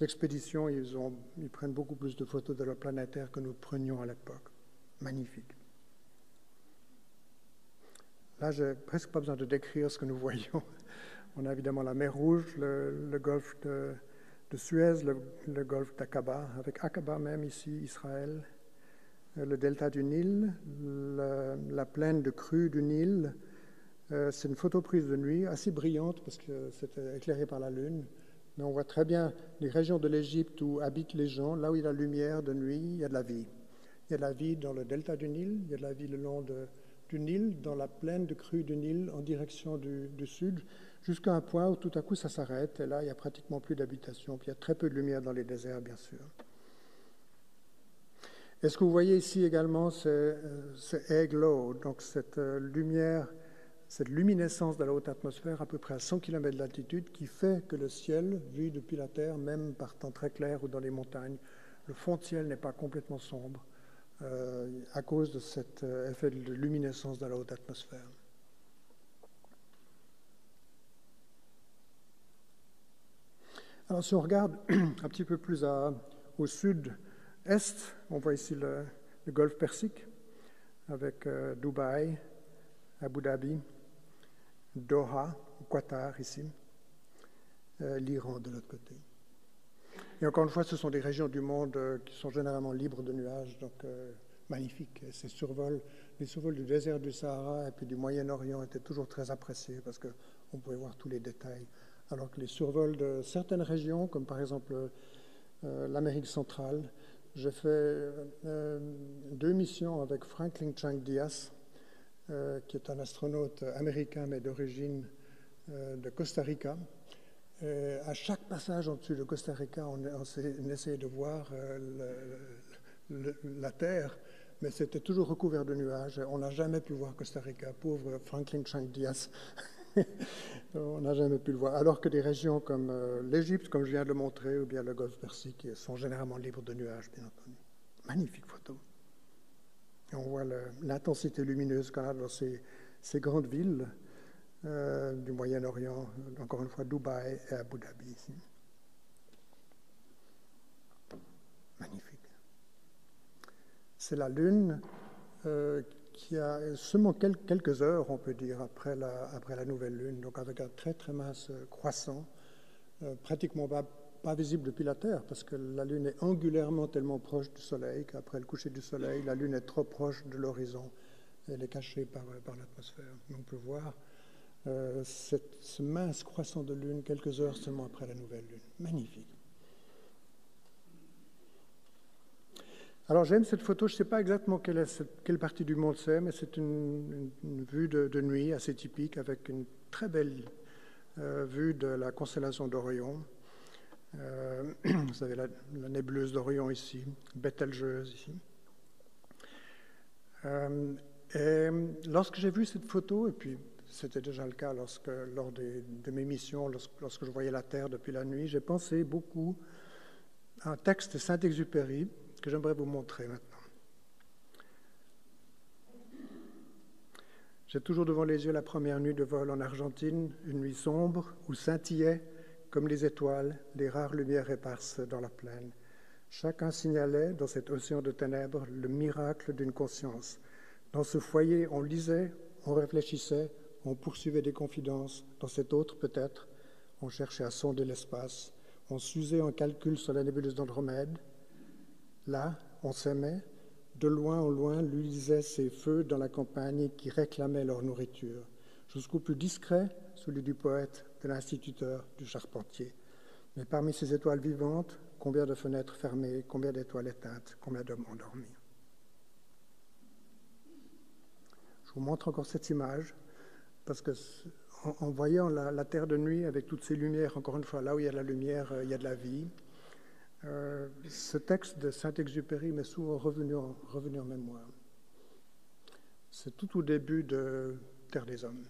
expédition, ils prennent beaucoup plus de photos de leur planétaire que nous prenions à l'époque. Magnifique. Là, j'ai presque pas besoin de décrire ce que nous voyons. On a évidemment la mer Rouge, le golfe de Suez, le golfe d'Aqaba, avec Aqaba même ici, Israël, le delta du Nil, la plaine de crue du Nil. C'est une photo prise de nuit, assez brillante parce que c'était éclairé par la lune. Mais on voit très bien les régions de l'Égypte où habitent les gens. Là où il y a la lumière de nuit, il y a de la vie. Il y a de la vie dans le delta du Nil, il y a de la vie le long du Nil, dans la plaine de crue du Nil en direction du sud, jusqu'à un point où tout à coup ça s'arrête. Et là, il n'y a pratiquement plus d'habitation. Puis il y a très peu de lumière dans les déserts, bien sûr. Et ce que vous voyez ici également, c'est air glow, donc cette lumière, cette luminescence de la haute atmosphère à peu près à 100 km d'altitude qui fait que le ciel, vu depuis la Terre, même par temps très clair ou dans les montagnes, le fond de ciel n'est pas complètement sombre à cause de cet effet de luminescence de la haute atmosphère. Alors si on regarde un petit peu plus au sud-est, on voit ici le golfe Persique avec Dubaï, Abu Dhabi, Doha, Qatar ici, l'Iran de l'autre côté. Et encore une fois, ce sont des régions du monde qui sont généralement libres de nuages, donc magnifiques. Et les survols du désert du Sahara et puis du Moyen-Orient étaient toujours très appréciés parce qu'on pouvait voir tous les détails. Alors que les survols de certaines régions, comme par exemple l'Amérique centrale, j'ai fait 2 missions avec Franklin Chang Diaz, qui est un astronaute américain mais d'origine de Costa Rica. À chaque passage en dessus de Costa Rica, on essayait de voir la Terre, mais c'était toujours recouvert de nuages. On n'a jamais pu voir Costa Rica. Pauvre Franklin Chang Diaz, on n'a jamais pu le voir. Alors que des régions comme l'Égypte, comme je viens de le montrer, ou bien le golfe Persique, sont généralement libres de nuages, bien entendu. Magnifique photo. Et on voit l'intensité lumineuse qu'on a dans ces grandes villes du Moyen-Orient, encore une fois Dubaï et Abu Dhabi ici. Magnifique. C'est la Lune qui a seulement quelques heures, on peut dire, après la nouvelle Lune, donc avec un très très mince croissant, pratiquement pas visible depuis la Terre, parce que la Lune est angulairement tellement proche du Soleil qu'après le coucher du Soleil, la Lune est trop proche de l'horizon. Elle est cachée par l'atmosphère. On peut voir ce mince croissant de lune quelques heures seulement après la nouvelle lune. Magnifique. Alors j'aime cette photo, je ne sais pas exactement quelle partie du monde c'est, mais c'est une vue de nuit assez typique avec une très belle vue de la constellation d'Orion. Vous avez la nébuleuse d'Orion ici, Bételgeuse ici. Et lorsque j'ai vu cette photo, et puis c'était déjà le cas lors de mes missions, lorsque je voyais la Terre depuis la nuit, j'ai pensé beaucoup à un texte de Saint-Exupéry que j'aimerais vous montrer maintenant. J'ai toujours devant les yeux la première nuit de vol en Argentine, une nuit sombre où scintillaient, comme les étoiles, les rares lumières éparses dans la plaine. Chacun signalait, dans cet océan de ténèbres, le miracle d'une conscience. Dans ce foyer, on lisait, on réfléchissait, on poursuivait des confidences. Dans cet autre, peut-être, on cherchait à sonder l'espace. On s'usait en calcul sur la nébuleuse d'Andromède. Là, on s'aimait. De loin en loin, luisaient ces feux dans la campagne qui réclamaient leur nourriture. Jusqu'au plus discret, celui du poète, de l'instituteur, du charpentier. Mais parmi ces étoiles vivantes, combien de fenêtres fermées, combien d'étoiles éteintes, combien d'hommes endormis. Je vous montre encore cette image, parce que en voyant la terre de nuit avec toutes ces lumières, encore une fois, là où il y a de la lumière, il y a de la vie. Ce texte de Saint-Exupéry m'est souvent revenu en mémoire. C'est tout au début de Terre des Hommes.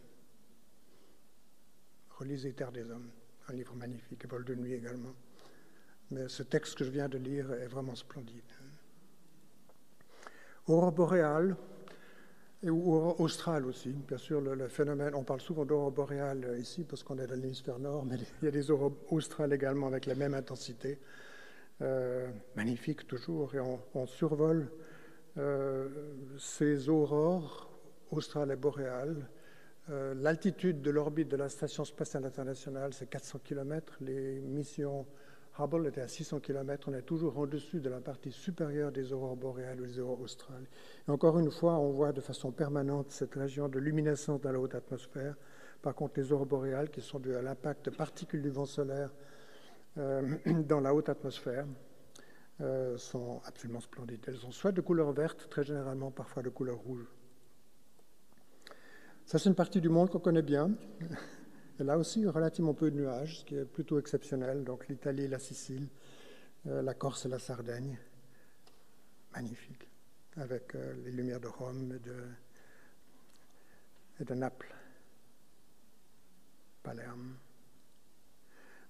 Relisez Terre des Hommes, un livre magnifique, et Vol de nuit également. Mais ce texte que je viens de lire est vraiment splendide. Aurore boréale, et aurore australe aussi. Bien sûr, le phénomène, on parle souvent d'aurore boréale ici parce qu'on est dans l'hémisphère nord, mais il y a des aurores australes également avec la même intensité. Magnifique toujours, et on survole ces aurores australes et boréales. L'altitude de l'orbite de la Station spatiale internationale, c'est 400 km. Les missions Hubble étaient à 600 km. On est toujours en dessus de la partie supérieure des aurores boréales ou des aurores australes. Et encore une fois, on voit de façon permanente cette région de luminescence dans la haute atmosphère. Par contre, les aurores boréales, qui sont dues à l'impact de particules du vent solaire dans la haute atmosphère, sont absolument splendides. Elles sont soit de couleur verte, très généralement parfois de couleur rouge. Ça, c'est une partie du monde qu'on connaît bien. Et là aussi, relativement peu de nuages, ce qui est plutôt exceptionnel. Donc l'Italie, la Sicile, la Corse et la Sardaigne. Magnifique, avec les lumières de Rome et de Naples, Palerme.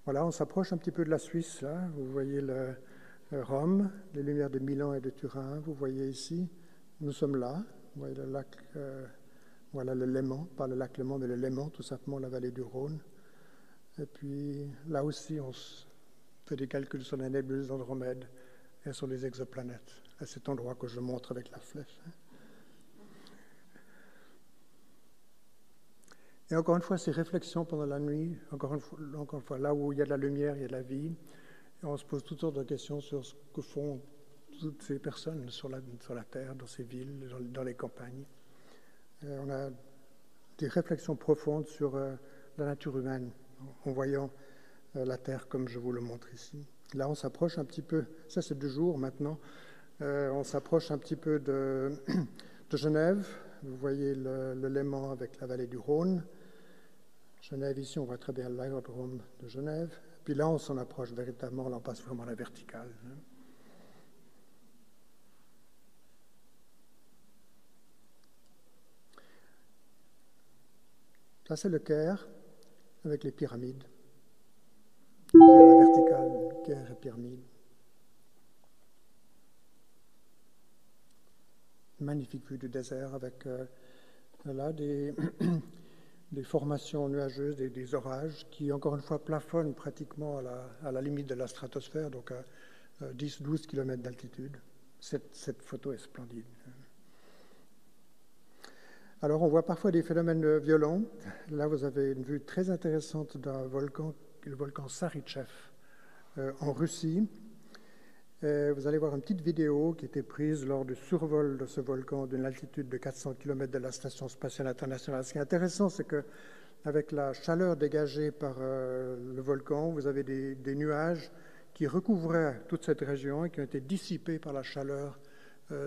Voilà, on s'approche un petit peu de la Suisse, là. Vous voyez Rome, les lumières de Milan et de Turin. Vous voyez ici, nous sommes là. Vous voyez le lac, voilà le Léman, pas le lac Léman, mais le Léman, tout simplement la vallée du Rhône. Et puis là aussi, on fait des calculs sur la nébuleuse d'Andromède et sur les exoplanètes, à cet endroit que je montre avec la flèche. Et encore une fois, ces réflexions pendant la nuit, encore une fois, là où il y a de la lumière, il y a de la vie. Et on se pose toutes sortes de questions sur ce que font toutes ces personnes sur la Terre, dans ces villes, dans les campagnes. Et on a des réflexions profondes sur la nature humaine, en voyant la Terre comme je vous le montre ici. Là, on s'approche un petit peu, ça c'est de jour maintenant, on s'approche un petit peu de Genève. Vous voyez le Léman avec la vallée du Rhône. Genève, ici, on voit très bien l'aérodrome de Genève. Puis là, on s'en approche véritablement, là, on passe vraiment à la verticale. Là, c'est le Caire, avec les pyramides. La verticale, Caire et pyramides. Magnifique vue du désert avec là des formations nuageuses, des orages qui, encore une fois, plafonnent pratiquement à la limite de la stratosphère, donc à 10-12 km d'altitude. Cette photo est splendide. Alors, on voit parfois des phénomènes violents. Là, vous avez une vue très intéressante d'un volcan, le volcan Sarychev, en Russie. Vous allez voir une petite vidéo qui a été prise lors du survol de ce volcan d'une altitude de 400 km de la Station spatiale internationale. Ce qui est intéressant, c'est qu'avec la chaleur dégagée par le volcan, vous avez des nuages qui recouvraient toute cette région et qui ont été dissipés par la chaleur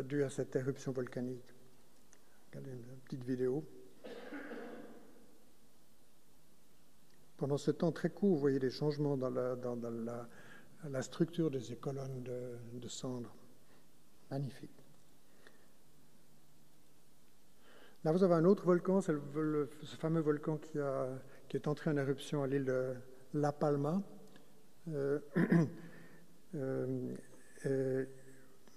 due à cette éruption volcanique. Regardez une petite vidéo. Pendant ce temps très court, vous voyez des changements dans la structure de ces colonnes de cendres. Magnifique. Là, vous avez un autre volcan, c'est ce fameux volcan qui est entré en éruption à l'île de La Palma.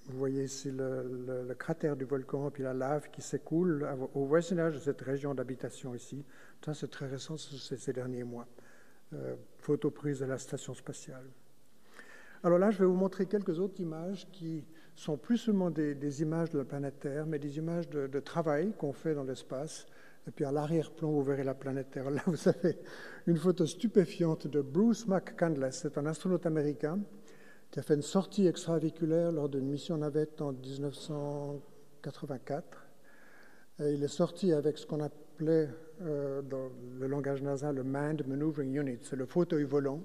Vous voyez ici le cratère du volcan, puis la lave qui s'écoule au voisinage de cette région d'habitation ici. Ça, c'est très récent, c'est ces derniers mois. Photo prise de la station spatiale. Alors là, je vais vous montrer quelques autres images qui sont plus seulement des images de la planète Terre, mais des images de travail qu'on fait dans l'espace. Et puis à l'arrière-plan, vous verrez la planète Terre. Là, vous avez une photo stupéfiante de Bruce McCandless. C'est un astronaute américain qui a fait une sortie extravéhiculaire lors d'une mission navette en 1984. Et il est sorti avec ce qu'on appelait dans le langage NASA le Manned Maneuvering Unit, c'est le fauteuil volant.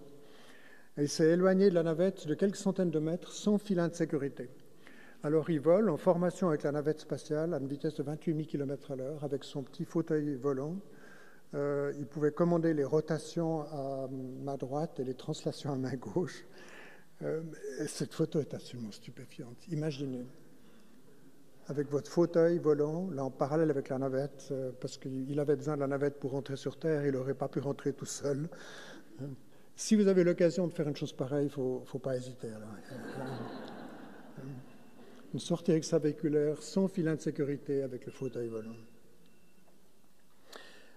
Et il s'est éloigné de la navette de quelques centaines de mètres sans filet de sécurité. Alors il vole en formation avec la navette spatiale à une vitesse de 28 000 km/h avec son petit fauteuil volant. Il pouvait commander les rotations à main droite et les translations à main gauche. Cette photo est absolument stupéfiante. Imaginez. avec votre fauteuil volant, là en parallèle avec la navette, parce qu'il avait besoin de la navette pour rentrer sur Terre, il n'aurait pas pu rentrer tout seul. Si vous avez l'occasion de faire une chose pareille, il ne faut pas hésiter. Une sortie extravéhiculaire sans filet de sécurité avec le fauteuil volant.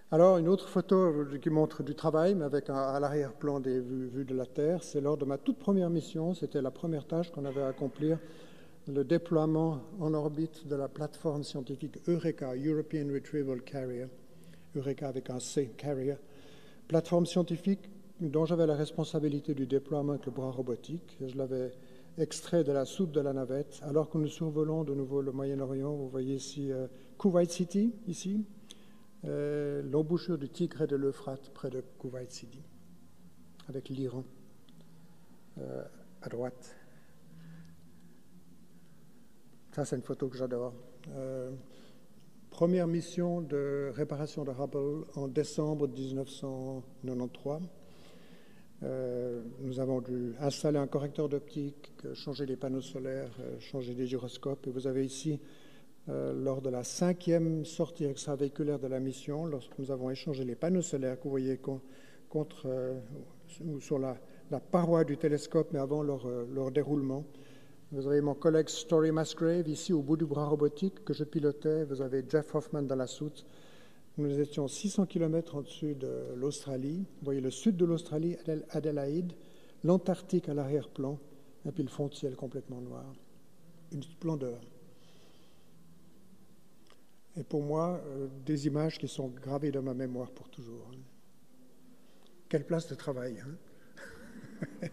Alors, une autre photo qui montre du travail, mais avec à l'arrière-plan des vues de la Terre, c'est lors de ma toute première mission, c'était la première tâche qu'on avait à accomplir, le déploiement en orbite de la plateforme scientifique Eureka, European Retrieval Carrier, Eureka avec un C, Carrier, plateforme scientifique dont j'avais la responsabilité du déploiement avec le bras robotique. Je l'avais extrait de la soute de la navette, alors que nous survolons de nouveau le Moyen-Orient. Vous voyez ici Kuwait City, ici, l'embouchure du Tigre et de l'Euphrate près de Kuwait City, avec l'Iran à droite. Ça, c'est une photo que j'adore. Première mission de réparation de Hubble en décembre 1993. Nous avons dû installer un correcteur d'optique, changer les panneaux solaires, changer les gyroscopes. Et vous avez ici, lors de la 5e sortie extravéhiculaire de la mission, lorsque nous avons échangé les panneaux solaires que vous voyez sur la paroi du télescope, mais avant leur déroulement. Vous avez mon collègue Story Musgrave ici au bout du bras robotique que je pilotais. Vous avez Jeff Hoffman dans la soute. Nous étions 600 km au-dessus de l'Australie. Vous voyez le sud de l'Australie, Adélaïde, l'Antarctique à l'arrière-plan, et puis le fond de ciel complètement noir. Une splendeur. Et pour moi, des images qui sont gravées dans ma mémoire pour toujours. Quelle place de travail, hein?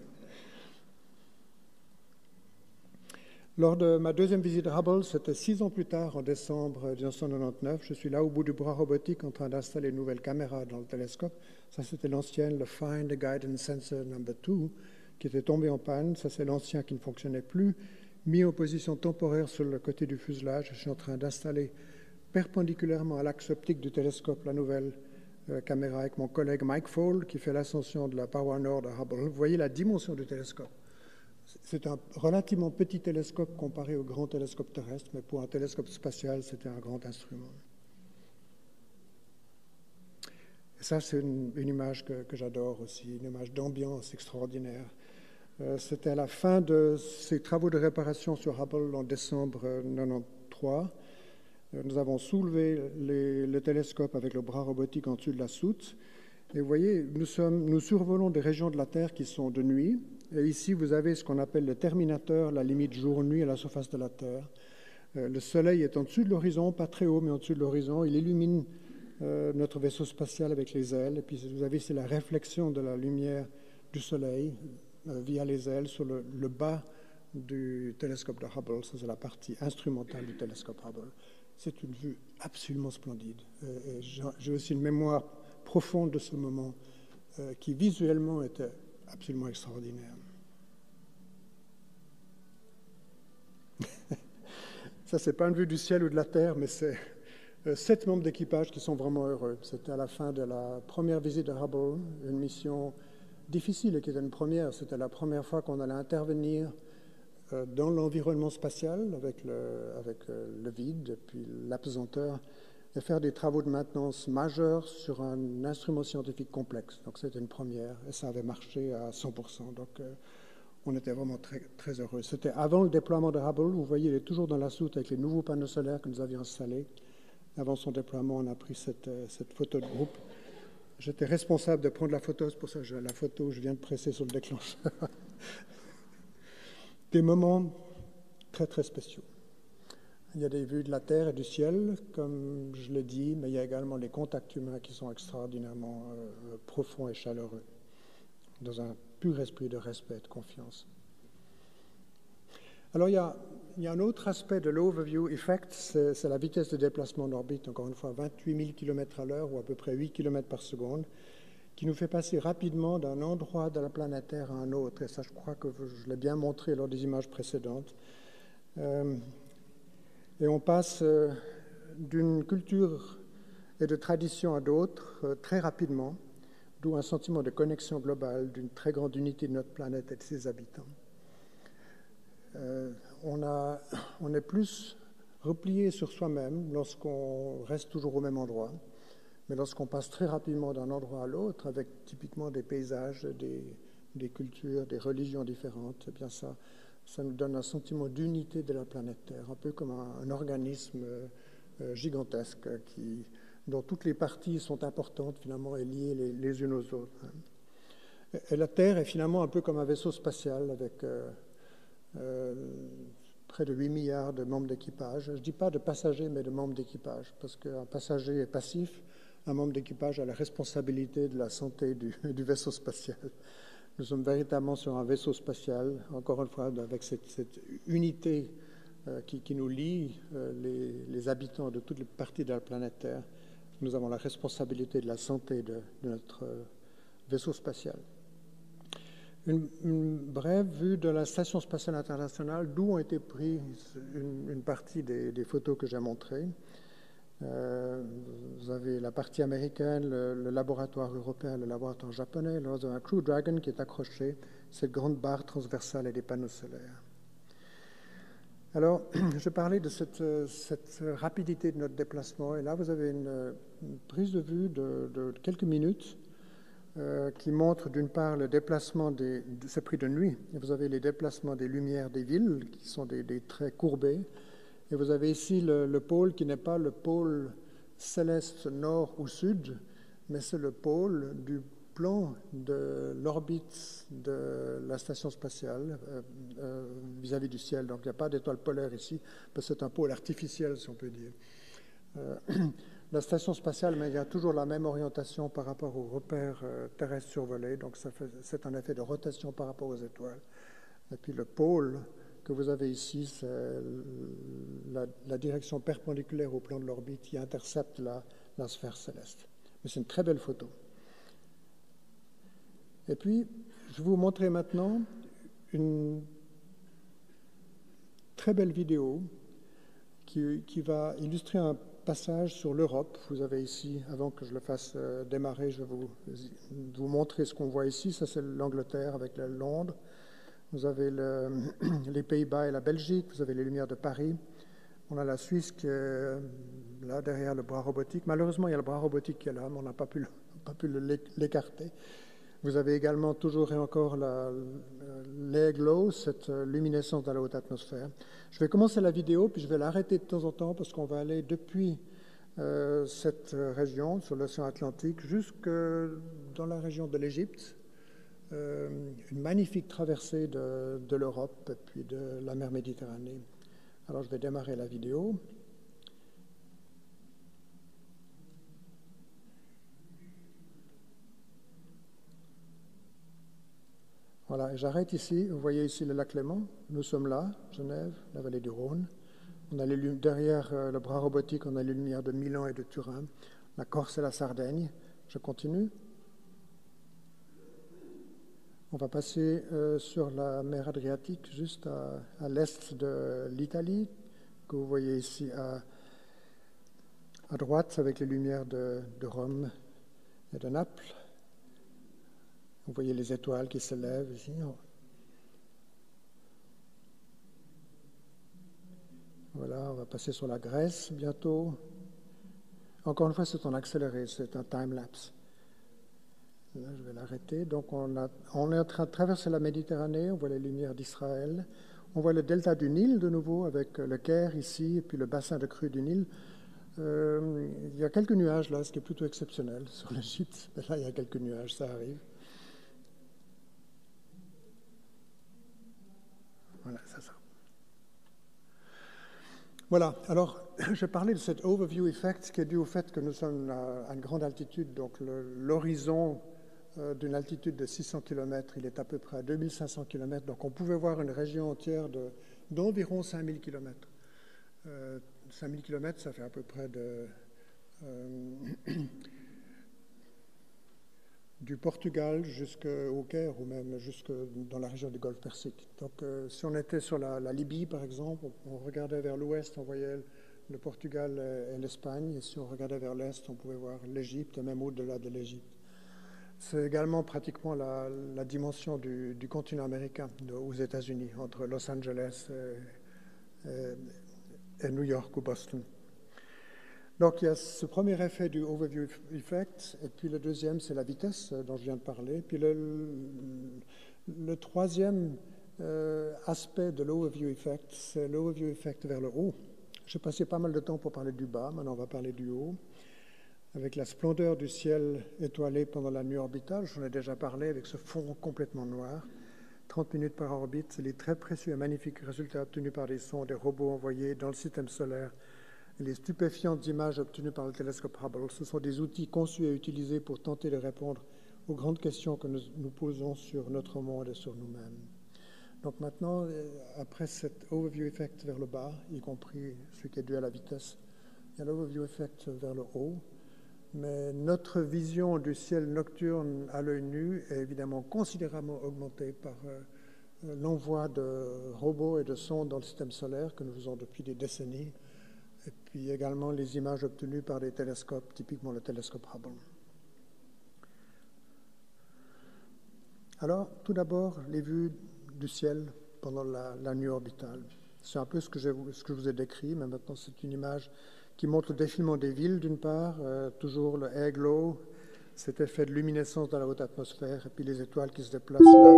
Lors de ma deuxième visite à Hubble, c'était 6 ans plus tard, en décembre 1999, je suis là au bout du bras robotique en train d'installer une nouvelle caméra dans le télescope. Ça, c'était l'ancienne, le Find Guidance Sensor No. 2, qui était tombé en panne. Ça, c'est l'ancien qui ne fonctionnait plus, mis en position temporaire sur le côté du fuselage. Je suis en train d'installer perpendiculairement à l'axe optique du télescope la nouvelle caméra avec mon collègue Mike Fall, qui fait l'ascension de la paroi nord de Hubble. Vous voyez la dimension du télescope. C'est un relativement petit télescope comparé au grand télescope terrestre, mais pour un télescope spatial, c'était un grand instrument. Et ça, c'est une image que j'adore aussi, une image d'ambiance extraordinaire. C'était à la fin de ces travaux de réparation sur Hubble en décembre 1993. Nous avons soulevé le télescope avec le bras robotique en dessus de la soute. Et vous voyez, nous survolons des régions de la Terre qui sont de nuit. Et ici, vous avez ce qu'on appelle le terminateur, la limite jour-nuit à la surface de la Terre. Le Soleil est en dessus de l'horizon, pas très haut, mais en dessus de l'horizon. Il illumine notre vaisseau spatial avec les ailes. Et puis, vous avez ici la réflexion de la lumière du Soleil via les ailes sur le bas du télescope de Hubble. Ça, c'est la partie instrumentale du télescope Hubble. C'est une vue absolument splendide. J'ai aussi une mémoire profonde de ce moment qui, visuellement, était absolument extraordinaire. Ça, c'est pas une vue du ciel ou de la terre, mais c'est 7 membres d'équipage qui sont vraiment heureux. C'était à la fin de la première visite de Hubble, une mission difficile et qui était une première. C'était la première fois qu'on allait intervenir dans l'environnement spatial avec le vide et puis l'apesanteur et faire des travaux de maintenance majeurs sur un instrument scientifique complexe. Donc c'était une première et ça avait marché à 100%. Donc on était vraiment très, très heureux. C'était avant le déploiement de Hubble. Vous voyez, il est toujours dans la soute avec les nouveaux panneaux solaires que nous avions installés. Avant son déploiement, on a pris cette photo de groupe. J'étais responsable de prendre la photo, c'est pour ça que j'ai la photo, je viens de presser sur le déclencheur. Des moments très, très spéciaux. Il y a des vues de la terre et du ciel, comme je l'ai dit, mais il y a également les contacts humains qui sont extraordinairement profonds et chaleureux, dans un pur esprit de respect et de confiance. Alors, il y a un autre aspect de l'overview effect, c'est la vitesse de déplacement en orbite, encore une fois 28 000 km à l'heure ou à peu près 8 km par seconde, qui nous fait passer rapidement d'un endroit de la planète Terre à un autre. Et ça, je crois que je l'ai bien montré lors des images précédentes. Et on passe d'une culture et de tradition à d'autres très rapidement, d'où un sentiment de connexion globale, d'une très grande unité de notre planète et de ses habitants. On est plus replié sur soi-même lorsqu'on reste toujours au même endroit, mais lorsqu'on passe très rapidement d'un endroit à l'autre, avec typiquement des paysages, des cultures, des religions différentes, eh bien ça nous donne un sentiment d'unité de la planète Terre, un peu comme un organisme gigantesque dont toutes les parties sont importantes finalement et liées les unes aux autres. Et la Terre est finalement un peu comme un vaisseau spatial avec près de 8 milliards de membres d'équipage. Je ne dis pas de passagers, mais de membres d'équipage, parce qu'un passager est passif, un membre d'équipage a la responsabilité de la santé du vaisseau spatial. Nous sommes véritablement sur un vaisseau spatial, encore une fois, avec cette unité qui nous lie, les habitants de toutes les parties de la planète Terre. Nous avons la responsabilité de la santé de notre vaisseau spatial. Une brève vue de la Station spatiale internationale, d'où ont été prises une partie des photos que j'ai montrées. Vous avez la partie américaine, le laboratoire européen, le laboratoire japonais, là, vous avez un Crew Dragon qui est accroché, cette grande barre transversale et des panneaux solaires. Alors, je parlais de cette rapidité de notre déplacement, et là vous avez une prise de vue de quelques minutes qui montre d'une part le déplacement c'est pris de nuit, et vous avez les déplacements des lumières des villes qui sont des traits courbés, et vous avez ici le pôle qui n'est pas le pôle céleste nord ou sud, mais c'est le pôle du plan de l'orbite de la station spatiale vis-à-vis du ciel. Donc il n'y a pas d'étoile polaire ici, parce que c'est un pôle artificiel, si on peut dire. La station spatiale, mais il y a toujours la même orientation par rapport aux repères terrestres survolés, donc c'est un effet de rotation par rapport aux étoiles. Et puis le pôle que vous avez ici, c'est la direction perpendiculaire au plan de l'orbite qui intercepte la sphère céleste. Mais c'est une très belle photo. Et puis, je vais vous montrer maintenant une très belle vidéo qui va illustrer un passage sur l'Europe. Vous avez ici, avant que je le fasse démarrer, je vais vous montrer ce qu'on voit ici. Ça, c'est l'Angleterre avec Londres. Vous avez les Pays-Bas et la Belgique. Vous avez les lumières de Paris. On a la Suisse qui est là derrière le bras robotique. Malheureusement, il y a le bras robotique qui est là, mais on n'a pas pu l'écarter. Vous avez également toujours et encore l'air glow, cette luminescence dans la haute atmosphère. Je vais commencer la vidéo, puis je vais l'arrêter de temps en temps parce qu'on va aller depuis cette région, sur l'océan Atlantique, jusque dans la région de l'Égypte, une magnifique traversée de l'Europe et puis de la mer Méditerranée. Alors je vais démarrer la vidéo. Voilà, et j'arrête ici. Vous voyez ici le lac Léman. Nous sommes là, Genève, la vallée du Rhône. On a derrière le bras robotique, on a les lumières de Milan et de Turin, la Corse et la Sardaigne. Je continue. On va passer sur la mer Adriatique, juste à l'est de l'Italie, que vous voyez ici à droite, avec les lumières de Rome et de Naples. Vous voyez les étoiles qui se lèvent ici. Voilà, on va passer sur la Grèce bientôt. Encore une fois, c'est en accéléré, c'est un time-lapse. Là, je vais l'arrêter. Donc, on est en train de traverser la Méditerranée, on voit les lumières d'Israël. On voit le delta du Nil de nouveau, avec le Caire ici, et puis le bassin de crue du Nil. Il y a quelques nuages là, ce qui est plutôt exceptionnel sur l'Égypte. Là, il y a quelques nuages, ça arrive. Voilà, c'est ça. Voilà, alors je parlais de cet overview effect qui est dû au fait que nous sommes à une grande altitude, donc l'horizon d'une altitude de 600 km, il est à peu près à 2500 km, donc on pouvait voir une région entière d'environ 5000 km. 5000 km, ça fait à peu près du Portugal jusqu'au Caire ou même jusque dans la région du Golfe Persique. Donc si on était sur la Libye, par exemple, on regardait vers l'ouest, on voyait le Portugal et l'Espagne, et si on regardait vers l'est, on pouvait voir l'Égypte et même au-delà de l'Égypte. C'est également pratiquement la dimension du continent américain aux États-Unis, entre Los Angeles et New York ou Boston. Donc il y a ce premier effet du overview effect, et puis le deuxième, c'est la vitesse dont je viens de parler. Puis le troisième aspect de l'overview effect, c'est l'overview effect vers le haut. J'ai passé pas mal de temps pour parler du bas, maintenant on va parler du haut. Avec la splendeur du ciel étoilé pendant la nuit orbitale, j'en ai déjà parlé, avec ce fond complètement noir. 30 minutes par orbite, c'est les très précieux et magnifiques résultats obtenus par des sondes et robots envoyés dans le système solaire. Et les stupéfiantes images obtenues par le télescope Hubble, ce sont des outils conçus et utilisés pour tenter de répondre aux grandes questions que nous posons sur notre monde et sur nous-mêmes. Donc maintenant, après cet overview effect vers le bas, y compris celui qui est dû à la vitesse, il y a l'overview effect vers le haut. Mais notre vision du ciel nocturne à l'œil nu est évidemment considérablement augmentée par l'envoi de robots et de sondes dans le système solaire que nous faisons depuis des décennies, et puis également les images obtenues par des télescopes, typiquement le télescope Hubble. Alors, tout d'abord, les vues du ciel pendant la nuit orbitale. C'est un peu ce que je vous ai décrit, mais maintenant c'est une image qui montre le défilement des villes, d'une part, toujours le air glow, cet effet de luminescence dans la haute atmosphère, et puis les étoiles qui se déplacent là.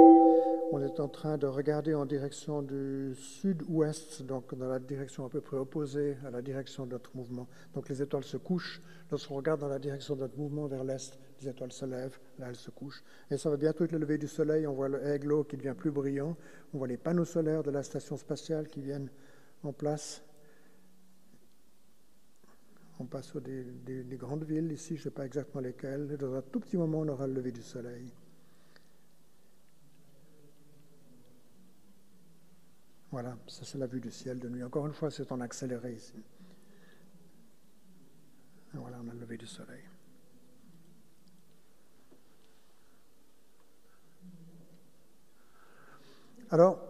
On est en train de regarder en direction du sud-ouest, donc dans la direction à peu près opposée à la direction de notre mouvement. Donc les étoiles se couchent. Lorsqu'on regarde dans la direction de notre mouvement vers l'est, les étoiles se lèvent, là elles se couchent. Et ça va bientôt être le lever du soleil, on voit le air glow qui devient plus brillant, on voit les panneaux solaires de la station spatiale qui viennent en place. On passe sur des grandes villes ici, je ne sais pas exactement lesquelles. Dans un tout petit moment, on aura le lever du soleil. Voilà, ça c'est la vue du ciel de nuit. Encore une fois, c'est en accéléré ici. Et voilà, on a le lever du soleil. Alors,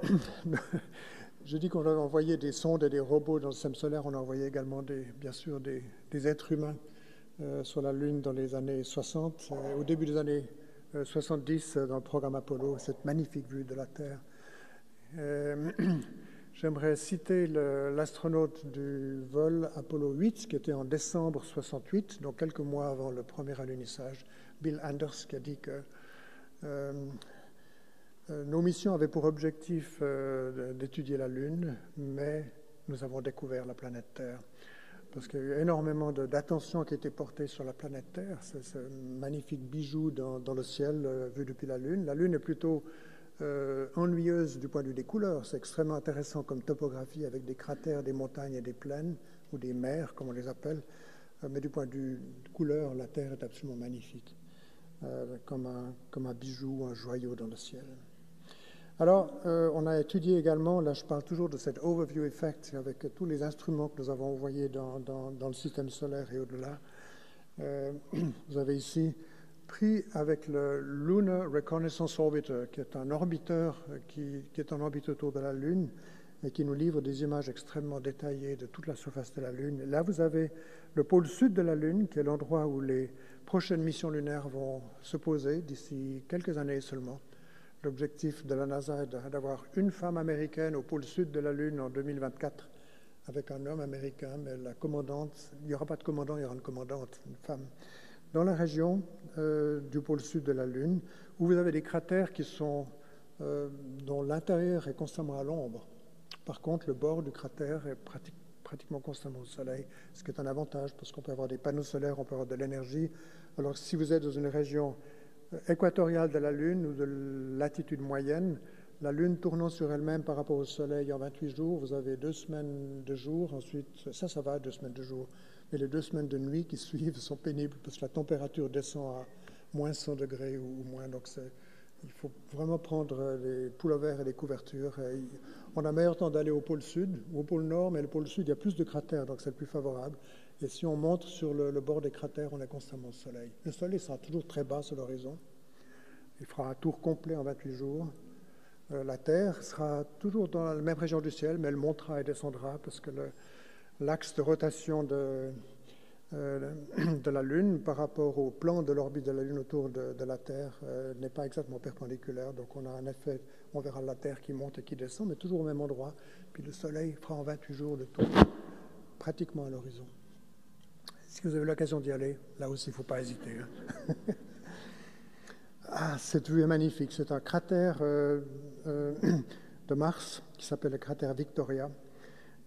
je dis qu'on a envoyé des sondes et des robots dans le système solaire. On a envoyé également, bien sûr, des êtres humains sur la Lune dans les années 60. Au début des années 70, dans le programme Apollo, cette magnifique vue de la Terre. J'aimerais citer l'astronaute du vol Apollo 8, qui était en décembre 68, donc quelques mois avant le premier alunissage, Bill Anders, qui a dit que nos missions avaient pour objectif d'étudier la Lune, mais nous avons découvert la planète Terre. Parce qu'il y a eu énormément d'attention qui a été portée sur la planète Terre, ce magnifique bijou dans le ciel vu depuis la Lune. La Lune est plutôt ennuyeuse du point de vue des couleurs. C'est extrêmement intéressant comme topographie avec des cratères, des montagnes et des plaines, ou des mers, comme on les appelle. Mais du point de vue de couleur, la Terre est absolument magnifique, comme un bijou, un joyau dans le ciel. Alors, on a étudié également, là je parle toujours de cet overview effect, avec tous les instruments que nous avons envoyés dans le système solaire et au-delà. Vous avez ici pris avec le Lunar Reconnaissance Orbiter, qui est un orbiteur qui est en orbite autour de la Lune et qui nous livre des images extrêmement détaillées de toute la surface de la Lune. Et là, vous avez le pôle sud de la Lune, qui est l'endroit où les prochaines missions lunaires vont se poser d'ici quelques années seulement. L'objectif de la NASA est d'avoir une femme américaine au pôle sud de la Lune en 2024, avec un homme américain, mais la commandante, il n'y aura pas de commandant, il y aura une commandante, une femme, dans la région du pôle sud de la Lune, où vous avez des cratères dont l'intérieur est constamment à l'ombre. Par contre, le bord du cratère est pratiquement constamment au soleil, ce qui est un avantage, parce qu'on peut avoir des panneaux solaires, on peut avoir de l'énergie. Alors si vous êtes dans une région équatoriale de la Lune ou de latitude moyenne, la Lune tournant sur elle-même par rapport au Soleil en 28 jours, vous avez 2 semaines de jour, ensuite, ça va, 2 semaines de jour, mais les 2 semaines de nuit qui suivent sont pénibles parce que la température descend à moins 100 degrés ou moins, donc il faut vraiment prendre les pullovers et les couvertures. Et on a meilleur temps d'aller au pôle sud ou au pôle nord, mais le pôle sud, il y a plus de cratères, donc c'est le plus favorable. Et si on monte sur le bord des cratères, on est constamment au soleil. Le soleil sera toujours très bas sur l'horizon. Il fera un tour complet en 28 jours. La Terre sera toujours dans la même région du ciel, mais elle montera et descendra parce que l'axe de rotation de la Lune par rapport au plan de l'orbite de la Lune autour de la Terre n'est pas exactement perpendiculaire. Donc on a un effet, on verra la Terre qui monte et qui descend, mais toujours au même endroit. Puis le Soleil fera en 28 jours le tour pratiquement à l'horizon. Si vous avez l'occasion d'y aller, là aussi, il ne faut pas hésiter. Hein. Ah, cette vue est magnifique. C'est un cratère de Mars qui s'appelle le cratère Victoria.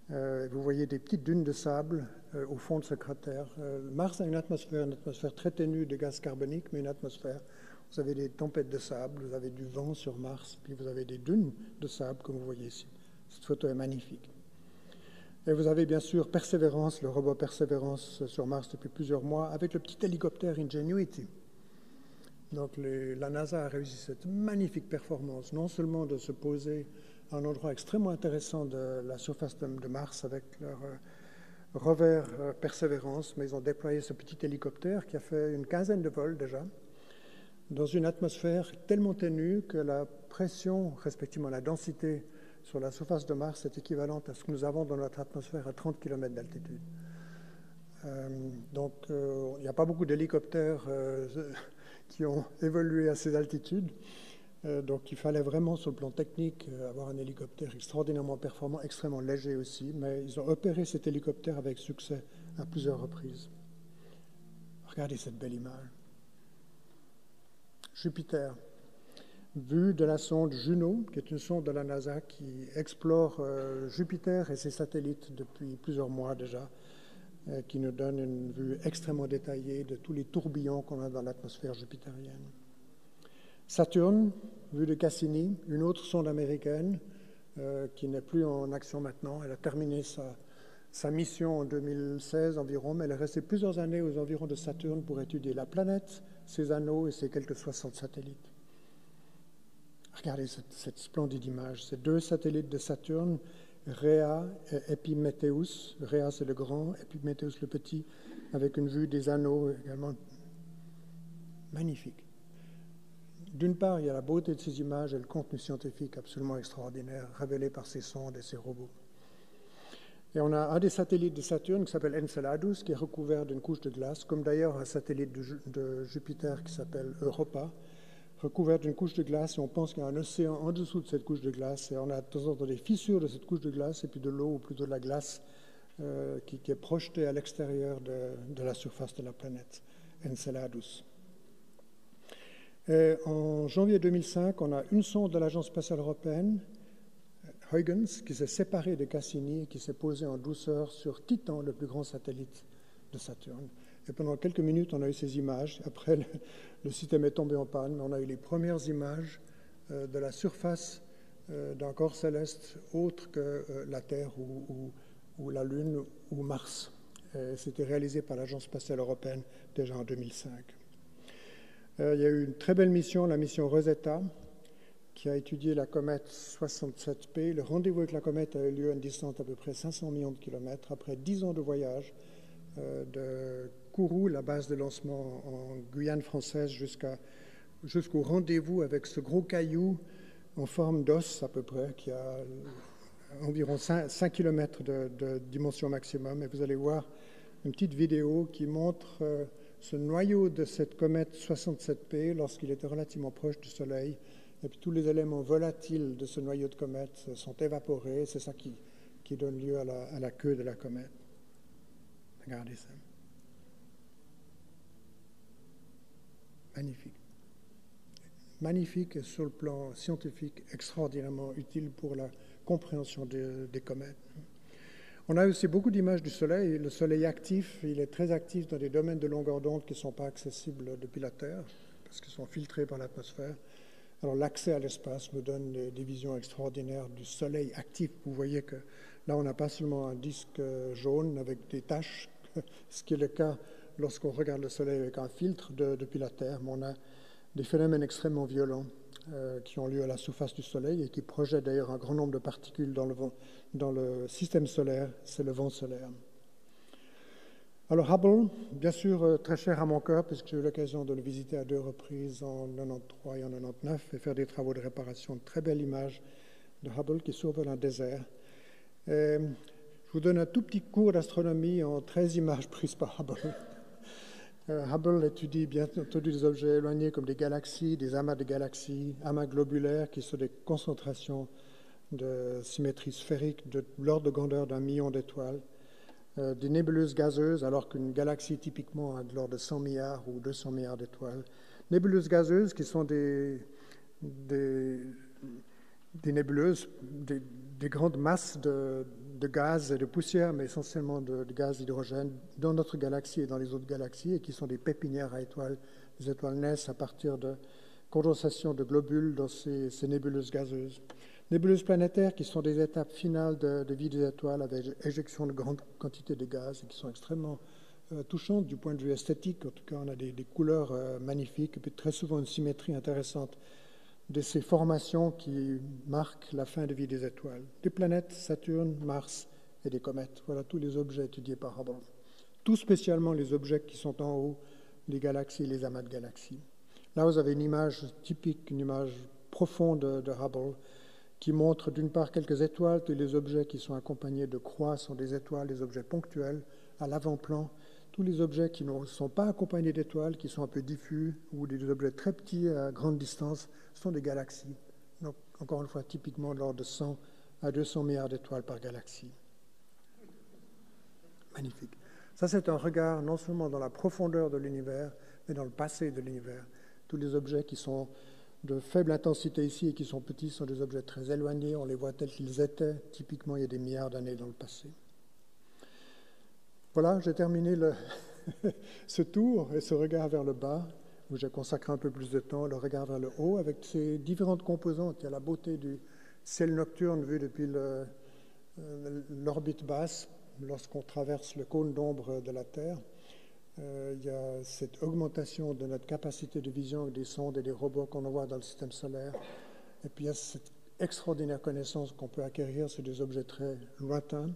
Vous voyez des petites dunes de sable au fond de ce cratère. Mars a une atmosphère très ténue de gaz carbonique, mais une atmosphère. Vous avez des tempêtes de sable, vous avez du vent sur Mars, puis vous avez des dunes de sable, comme vous voyez ici. Cette photo est magnifique. Et vous avez bien sûr Perseverance, le robot Perseverance sur Mars depuis plusieurs mois, avec le petit hélicoptère Ingenuity. Donc la NASA a réussi cette magnifique performance, non seulement de se poser à un endroit extrêmement intéressant de la surface de Mars avec leur rover Perseverance, mais ils ont déployé ce petit hélicoptère qui a fait une quinzaine de vols déjà, dans une atmosphère tellement ténue que la pression, respectivement la densité sur la surface de Mars, est équivalente à ce que nous avons dans notre atmosphère à 30 km d'altitude. Donc il n'y a pas beaucoup d'hélicoptères qui ont évolué à ces altitudes. Donc il fallait vraiment, sur le plan technique, avoir un hélicoptère extraordinairement performant, extrêmement léger aussi, mais ils ont opéré cet hélicoptère avec succès à plusieurs reprises. Regardez cette belle image. Jupiter, vue de la sonde Juno, qui est une sonde de la NASA qui explore Jupiter et ses satellites depuis plusieurs mois déjà, qui nous donne une vue extrêmement détaillée de tous les tourbillons qu'on a dans l'atmosphère jupitérienne. Saturne, vue de Cassini, une autre sonde américaine qui n'est plus en action maintenant. Elle a terminé sa mission en 2016 environ, mais elle est restée plusieurs années aux environs de Saturne pour étudier la planète, ses anneaux et ses quelques 60 satellites. Regardez cette splendide image. Ces deux satellites de Saturne, Rhea et Epiméthéus. Rhea, c'est le grand, Epiméthéus, le petit, avec une vue des anneaux également magnifique. D'une part, il y a la beauté de ces images et le contenu scientifique absolument extraordinaire révélé par ces sondes et ces robots. Et on a un des satellites de Saturne qui s'appelle Enceladus, qui est recouvert d'une couche de glace, comme d'ailleurs un satellite de Jupiter qui s'appelle Europa, recouvert d'une couche de glace, et on pense qu'il y a un océan en dessous de cette couche de glace, et on a de temps en temps des fissures de cette couche de glace, et puis de l'eau, ou plutôt de la glace, qui est projetée à l'extérieur de la surface de la planète, Enceladus. Et en janvier 2005, on a une sonde de l'Agence spatiale européenne, Huygens, qui s'est séparée de Cassini et qui s'est posée en douceur sur Titan, le plus grand satellite de Saturne. Et pendant quelques minutes, on a eu ces images. Après, le système est tombé en panne, mais on a eu les premières images de la surface d'un corps céleste autre que la Terre ou la Lune ou Mars. C'était réalisé par l'Agence spatiale européenne déjà en 2005. Il y a eu une très belle mission, la mission Rosetta, qui a étudié la comète 67P. Le rendez-vous avec la comète a eu lieu à une distance d'à peu près 500 millions de kilomètres, après 10 ans de voyage de Kourou, la base de lancement en Guyane française, jusqu'au rendez-vous avec ce gros caillou en forme d'os à peu près, qui a environ 5 km de dimension maximum. Et vous allez voir une petite vidéo qui montre ce noyau de cette comète 67P lorsqu'il était relativement proche du Soleil. Et puis tous les éléments volatiles de ce noyau de comète sont évaporés. C'est ça qui donne lieu à la queue de la comète. Regardez ça. Magnifique. Magnifique et sur le plan scientifique extraordinairement utile pour la compréhension des comètes. On a aussi beaucoup d'images du Soleil. Le Soleil actif, il est très actif dans des domaines de longueur d'onde qui ne sont pas accessibles depuis la Terre, parce qu'ils sont filtrés par l'atmosphère. Alors l'accès à l'espace nous donne des visions extraordinaires du Soleil actif. Vous voyez que là, on n'a pas seulement un disque jaune avec des taches, ce qui est le cas lorsqu'on regarde le Soleil avec un filtre depuis la Terre, mais on a des phénomènes extrêmement violents qui ont lieu à la surface du Soleil et qui projettent d'ailleurs un grand nombre de particules dans le système solaire, c'est le vent solaire. Alors Hubble, bien sûr très cher à mon cœur, puisque j'ai eu l'occasion de le visiter à 2 reprises, en 93 et en 99, et faire des travaux de réparation, de très belles images de Hubble qui survole un désert. Et je vous donne un tout petit cours d'astronomie en 13 images prises par Hubble. Hubble étudie bien entendu des objets éloignés comme des galaxies, des amas de galaxies, amas globulaires qui sont des concentrations de symétrie sphérique de l'ordre de grandeur d'1 million d'étoiles. des nébuleuses gazeuses, alors qu'une galaxie typiquement a de l'ordre de 100 milliards ou 200 milliards d'étoiles. Nébuleuses gazeuses qui sont des nébuleuses, des grandes masses de gaz et de poussière, mais essentiellement de gaz d'hydrogène dans notre galaxie et dans les autres galaxies, et qui sont des pépinières à étoiles. Les étoiles naissent à partir de condensation de globules dans ces nébuleuses gazeuses. Nébuleuses planétaires qui sont des étapes finales de vie des étoiles avec éjection de grandes quantités de gaz et qui sont extrêmement touchantes du point de vue esthétique. En tout cas, on a des couleurs magnifiques et puis très souvent une symétrie intéressante de ces formations qui marquent la fin de vie des étoiles. Des planètes, Saturne, Mars et des comètes. Voilà tous les objets étudiés par Hubble. Tout spécialement les objets qui sont en haut, les galaxies et les amas de galaxies. Là, vous avez une image typique, une image profonde de Hubble qui montre d'une part quelques étoiles. Tous les objets qui sont accompagnés de croix sont des étoiles, des objets ponctuels. À l'avant-plan, tous les objets qui ne sont pas accompagnés d'étoiles, qui sont un peu diffus, ou des objets très petits à grande distance, sont des galaxies. Donc, encore une fois, typiquement de l'ordre de 100 à 200 milliards d'étoiles par galaxie. Magnifique. Ça, c'est un regard non seulement dans la profondeur de l'univers, mais dans le passé de l'univers. Tous les objets qui sont de faible intensité ici et qui sont petits sont des objets très éloignés. On les voit tels qu'ils étaient, typiquement il y a des milliards d'années dans le passé. Voilà, j'ai terminé ce tour et ce regard vers le bas, où j'ai consacré un peu plus de temps, le regard vers le haut, avec ces différentes composantes. Il y a la beauté du ciel nocturne vu depuis l'orbite basse, lorsqu'on traverse le cône d'ombre de la Terre. Il y a cette augmentation de notre capacité de vision avec des sondes et des robots qu'on envoie dans le système solaire. Et puis il y a cette extraordinaire connaissance qu'on peut acquérir sur des objets très lointains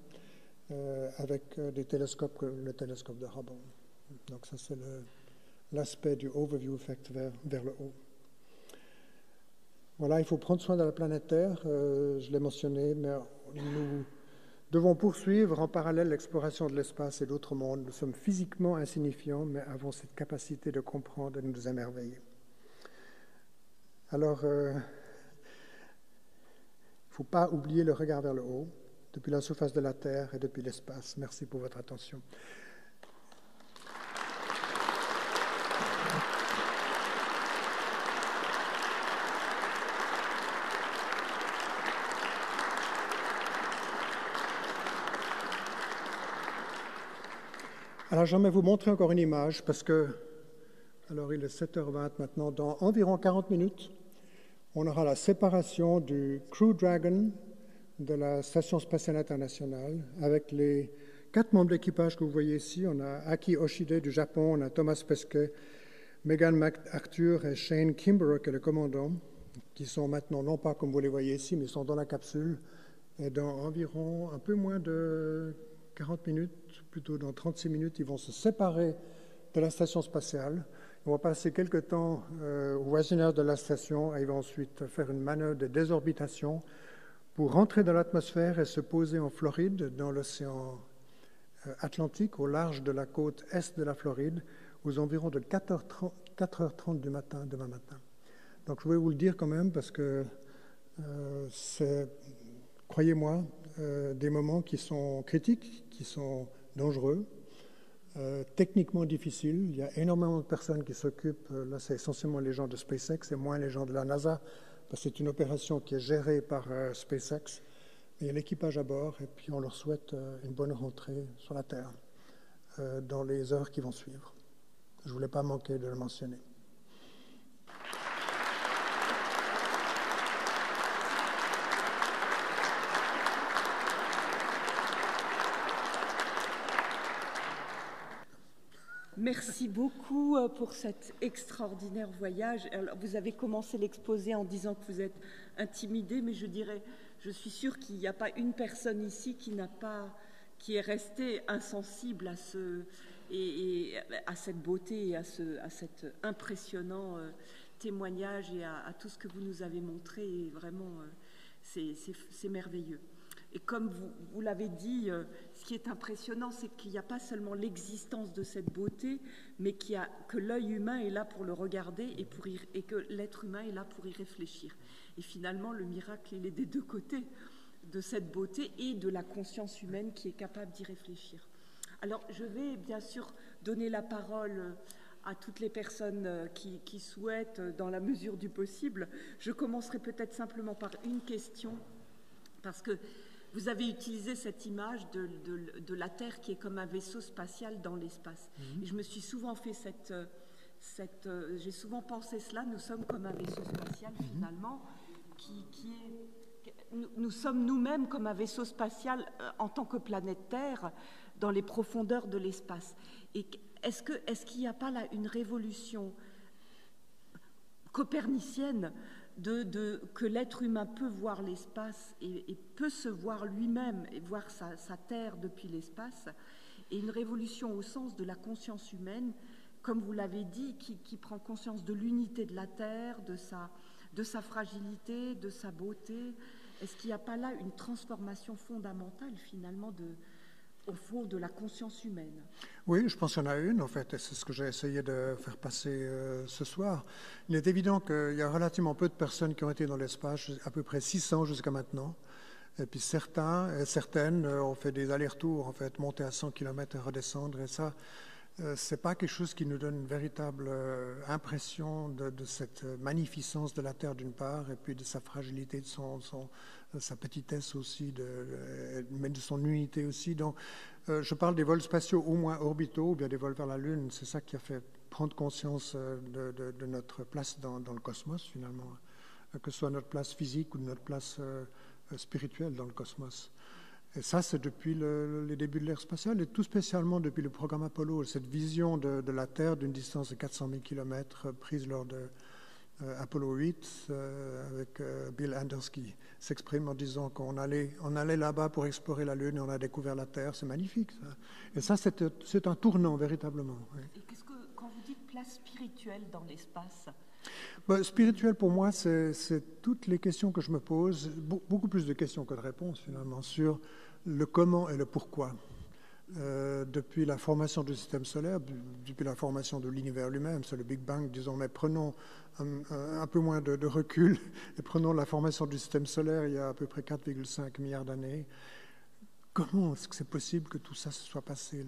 avec des télescopes comme le télescope de Hubble. Donc ça, c'est l'aspect du overview effect vers le haut. Voilà, il faut prendre soin de la planète Terre, je l'ai mentionné, mais nous devons poursuivre en parallèle l'exploration de l'espace et d'autres mondes. Nous sommes physiquement insignifiants, mais avons cette capacité de comprendre et de nous émerveiller. Alors, il ne faut pas oublier le regard vers le haut, depuis la surface de la Terre et depuis l'espace. Merci pour votre attention. Alors, j'aimerais vous montrer encore une image parce que, alors il est 7h20 maintenant, dans environ 40 minutes, on aura la séparation du Crew Dragon de la Station spatiale internationale avec les 4 membres d'équipage que vous voyez ici. On a Aki Oshide du Japon, on a Thomas Pesquet, Megan McArthur et Shane Kimbrough, qui est le commandant, qui sont maintenant, non pas comme vous les voyez ici, mais ils sont dans la capsule. Et dans environ un peu moins de 40 minutes, plutôt dans 36 minutes, ils vont se séparer de la station spatiale. Ils vont passer quelques temps au voisinage de la station et ils vont ensuite faire une manœuvre de désorbitation pour rentrer dans l'atmosphère et se poser en Floride, dans l'océan Atlantique, au large de la côte est de la Floride, aux environs de 4h30 du matin, demain matin. Donc je voulais vous le dire quand même parce que c'est, croyez-moi, des moments qui sont critiques, qui sont dangereux, techniquement difficiles. Il y a énormément de personnes qui s'occupent, là c'est essentiellement les gens de SpaceX et moins les gens de la NASA, parce que c'est une opération qui est gérée par SpaceX. Il y a l'équipage à bord et puis on leur souhaite une bonne rentrée sur la Terre dans les heures qui vont suivre. Je ne voulais pas manquer de le mentionner. Merci beaucoup pour cet extraordinaire voyage. Alors, vous avez commencé l'exposé en disant que vous êtes intimidé, mais je suis sûre qu'il n'y a pas une personne ici qui est restée insensible à cette beauté et à cet impressionnant témoignage et à tout ce que vous nous avez montré. Et vraiment, c'est merveilleux. Et comme vous l'avez dit, ce qui est impressionnant, c'est qu'il n'y a pas seulement l'existence de cette beauté, mais que l'œil humain est là pour le regarder et que l'être humain est là pour y réfléchir. Et finalement, le miracle, il est des deux côtés de cette beauté et de la conscience humaine qui est capable d'y réfléchir. Alors, je vais bien sûr donner la parole à toutes les personnes qui souhaitent, dans la mesure du possible. Je commencerai peut-être simplement par une question, parce que vous avez utilisé cette image de la Terre qui est comme un vaisseau spatial dans l'espace. Et je me suis souvent fait j'ai souvent pensé cela, nous sommes comme un vaisseau spatial finalement, nous sommes nous-mêmes comme un vaisseau spatial en tant que planète Terre dans les profondeurs de l'espace. Et est-ce qu'il n'y a pas là une révolution copernicienne que l'être humain peut voir l'espace et peut se voir lui-même et voir sa Terre depuis l'espace, et une révolution au sens de la conscience humaine, comme vous l'avez dit, qui prend conscience de l'unité de la Terre, de sa fragilité, de sa beauté. Est-ce qu'il n'y a pas là une transformation fondamentale finalement au fond de la conscience humaine? Oui, je pense qu'il y en a une, en fait, et c'est ce que j'ai essayé de faire passer ce soir. Il est évident qu'il y a relativement peu de personnes qui ont été dans l'espace, à peu près 600 jusqu'à maintenant. Et puis certains et certaines ont fait des allers-retours, en fait, monter à 100 km et redescendre. Et ça, c'est pas quelque chose qui nous donne une véritable impression de cette magnificence de la Terre d'une part, et puis de sa fragilité, de sa petitesse aussi, mais de son unité aussi. Donc, je parle des vols spatiaux au moins orbitaux, ou bien des vols vers la Lune. C'est ça qui a fait prendre conscience de notre place dans le cosmos, finalement, que ce soit notre place physique ou notre place spirituelle dans le cosmos. Et ça, c'est depuis les débuts de l'ère spatiale, et tout spécialement depuis le programme Apollo, cette vision de la Terre d'une distance de 400 000 km prise lors de Apollo 8, avec Bill Anders qui s'exprime en disant qu'on allait là-bas pour explorer la Lune et on a découvert la Terre. C'est magnifique, ça. Et ça, c'est un tournant, véritablement. Oui. Et quand vous dites place spirituelle dans l'espace? Spirituel, pour moi, c'est toutes les questions que je me pose, beaucoup plus de questions que de réponses, finalement, sur le comment et le pourquoi. Depuis la formation du système solaire, depuis la formation de l'univers lui-même, c'est le Big Bang, disons, mais prenons un peu moins de recul et prenons la formation du système solaire il y a à peu près 4,5 milliards d'années. Comment est-ce que c'est possible que tout ça se soit passé,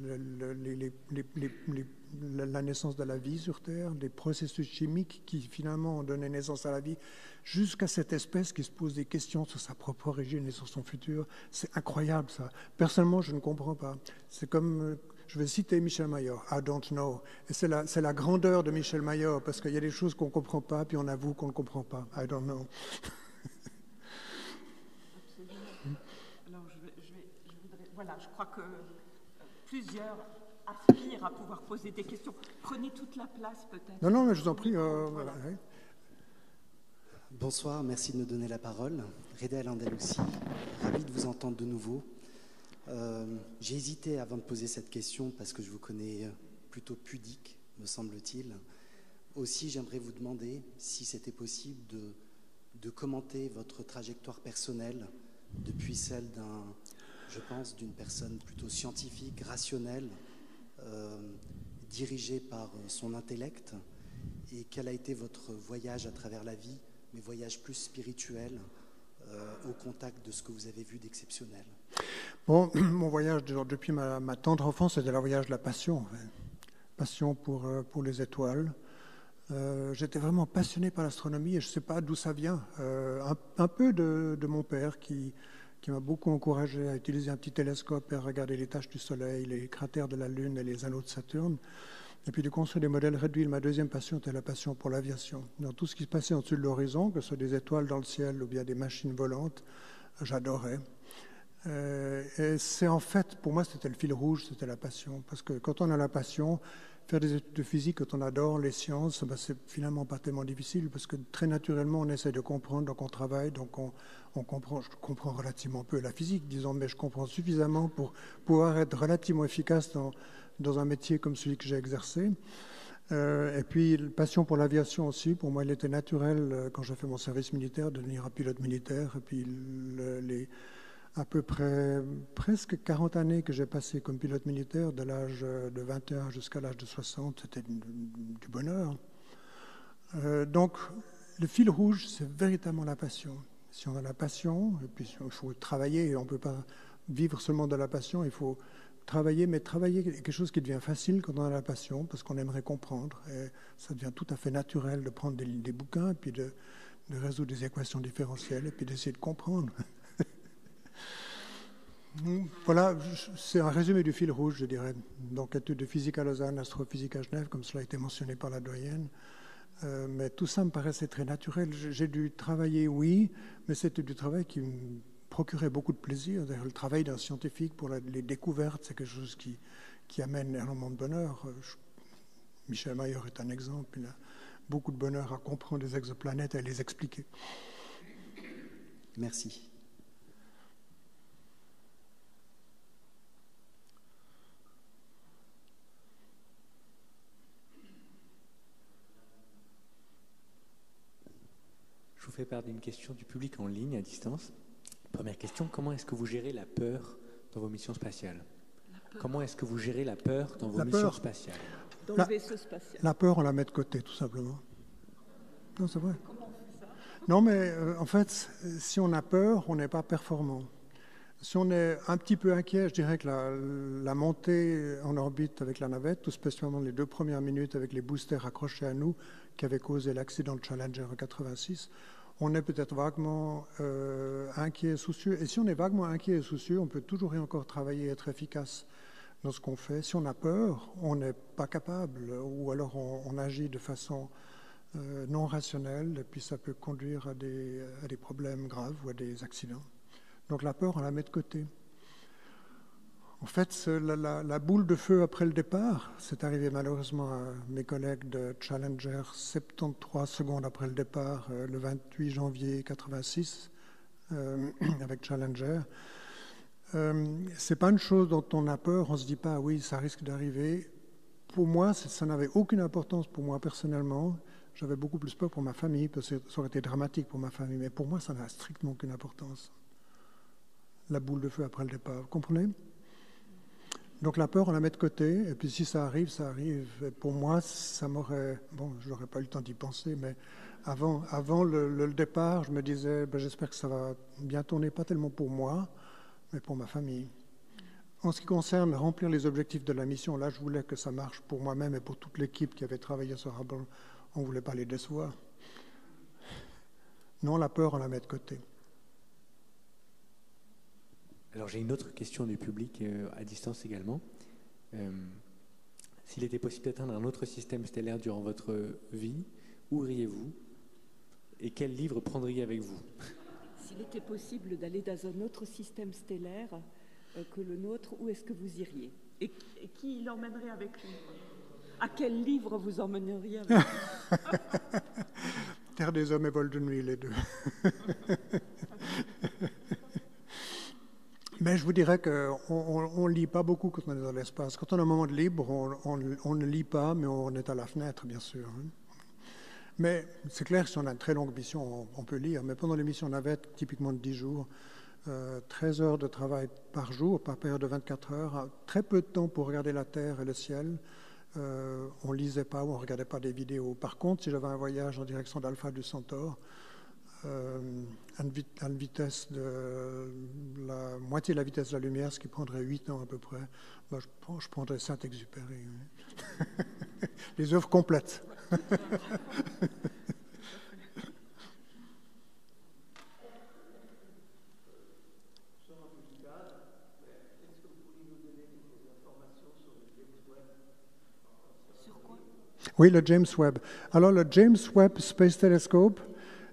la naissance de la vie sur Terre, des processus chimiques qui finalement ont donné naissance à la vie, jusqu'à cette espèce qui se pose des questions sur sa propre origine et sur son futur? C'est incroyable, ça. Personnellement, je ne comprends pas. C'est comme, je vais citer Michel Mayor, I don't know. Et c'est la grandeur de Michel Mayor, parce qu'il y a des choses qu'on ne comprend pas, puis on avoue qu'on ne comprend pas. I don't know. Voilà, je crois que plusieurs aspirent à pouvoir poser des questions. Prenez toute la place, peut-être. Non, mais je vous en prie. Voilà. Bonsoir, merci de me donner la parole. Reda El Andalousi, ravi de vous entendre de nouveau. J'ai hésité avant de poser cette question parce que je vous connais plutôt pudique, me semble-t-il. Aussi, j'aimerais vous demander si c'était possible de commenter votre trajectoire personnelle depuis celle d'une personne plutôt scientifique, rationnelle, dirigée par son intellect, et quel a été votre voyage à travers la vie, mais voyage plus spirituel, au contact de ce que vous avez vu d'exceptionnel. Bon, mon voyage depuis ma tendre enfance, c'était le voyage de la passion. Passion pour les étoiles. J'étais vraiment passionné par l'astronomie et je ne sais pas d'où ça vient. Un peu de mon père qui m'a beaucoup encouragé à utiliser un petit télescope et à regarder les taches du Soleil, les cratères de la Lune et les anneaux de Saturne. Et puis de construire des modèles réduits. Ma deuxième passion était la passion pour l'aviation. Dans tout ce qui se passait au-dessus de l'horizon, que ce soit des étoiles dans le ciel ou bien des machines volantes, j'adorais. Et c'est en fait, pour moi, c'était le fil rouge, c'était la passion. Parce que quand on a la passion, faire des études de physique, quand on adore les sciences, c'est finalement pas tellement difficile, parce que très naturellement, on essaie de comprendre, donc on travaille, donc on comprend. Je comprends relativement peu la physique, disons, mais je comprends suffisamment pour pouvoir être relativement efficace dans un métier comme celui que j'ai exercé. Et puis, la passion pour l'aviation aussi, pour moi, il était naturel, quand j'ai fait mon service militaire, de devenir un pilote militaire. Et puis, à peu près presque 40 années que j'ai passé comme pilote militaire, de l'âge de 21 jusqu'à l'âge de 60, c'était du bonheur. Donc, le fil rouge, c'est véritablement la passion. Si on a la passion, et puis il faut travailler, on ne peut pas vivre seulement de la passion, il faut travailler, mais travailler est quelque chose qui devient facile quand on a la passion, parce qu'on aimerait comprendre. Et ça devient tout à fait naturel de prendre des bouquins, et puis de résoudre des équations différentielles, et puis d'essayer de comprendre. Voilà, c'est un résumé du fil rouge, je dirais. Donc, études de physique à Lausanne, astrophysique à Genève, comme cela a été mentionné par la doyenne. Mais tout ça me paraissait très naturel. J'ai dû travailler, oui, mais c'était du travail qui me procurait beaucoup de plaisir. D'ailleurs, le travail d'un scientifique pour les découvertes, c'est quelque chose qui amène énormément de bonheur. Michel Mayer est un exemple. Il a beaucoup de bonheur à comprendre les exoplanètes et à les expliquer. Merci. Je vous fais part d'une question du public en ligne, à distance. Première question, comment est-ce que vous gérez la peur dans vos missions spatiales? Comment est-ce que vous gérez la peur dans vos missions spatiales? Dans le vaisseau spatial. La peur, on la met de côté, tout simplement. Non, c'est vrai. Comment on fait ça? Non, mais en fait, si on a peur, on n'est pas performant. Si on est un petit peu inquiet, je dirais que la montée en orbite avec la navette, tout spécialement les 2 premières minutes avec les boosters accrochés à nous, qui avaient causé l'accident de Challenger en 86, on est peut-être vaguement inquiet et soucieux. Et si on est vaguement inquiet et soucieux, on peut toujours et encore travailler et être efficace dans ce qu'on fait. Si on a peur, on n'est pas capable, ou alors on agit de façon non rationnelle, et puis ça peut conduire à des problèmes graves ou à des accidents. Donc la peur, on la met de côté. En fait, la boule de feu après le départ, c'est arrivé malheureusement à mes collègues de Challenger 73 secondes après le départ, le 28 janvier 86, avec Challenger. C'est pas une chose dont on a peur, on se dit pas « oui, ça risque d'arriver ». Pour moi, ça n'avait aucune importance pour moi personnellement. J'avais beaucoup plus peur pour ma famille, parce que ça aurait été dramatique pour ma famille. Mais pour moi, ça n'a strictement aucune importance. La boule de feu après le départ, vous comprenez ? Donc la peur, on la met de côté, et puis si ça arrive, ça arrive. Et pour moi, ça m'aurait... Bon, je n'aurais pas eu le temps d'y penser, mais avant le départ, je me disais, j'espère que ça va bien tourner, pas tellement pour moi, mais pour ma famille. En ce qui concerne remplir les objectifs de la mission, là, je voulais que ça marche pour moi-même et pour toute l'équipe qui avait travaillé sur Hubble. On ne voulait pas les décevoir. Non, la peur, on la met de côté. Alors j'ai une autre question du public à distance également. S'il était possible d'atteindre un autre système stellaire durant votre vie, où iriez-vous et quel livre prendriez avec vous? S'il était possible d'aller dans un autre système stellaire que le nôtre, où est-ce que vous iriez? Et qui l'emmènerait avec lui? À quel livre vous emmèneriez avec vous? Terre des hommes et vol de nuit, les deux. Mais je vous dirais qu'on ne lit pas beaucoup quand on est dans l'espace. Quand on a un moment de libre, on ne lit pas, mais on est à la fenêtre, bien sûr. Mais c'est clair que si on a une très longue mission, on peut lire. Mais pendant les missions navette, typiquement de 10 jours, 13 heures de travail par jour, par période de 24 heures, très peu de temps pour regarder la Terre et le ciel. On ne lisait pas ou on ne regardait pas des vidéos. Par contre, si j'avais un voyage en direction d'Alpha du Centaure, à une vitesse de la moitié de la vitesse de la lumière, ce qui prendrait 8 ans à peu près, je prendrais Saint-Exupéry. Les œuvres complètes. Oui, le James Webb. Alors, le James Webb Space Telescope,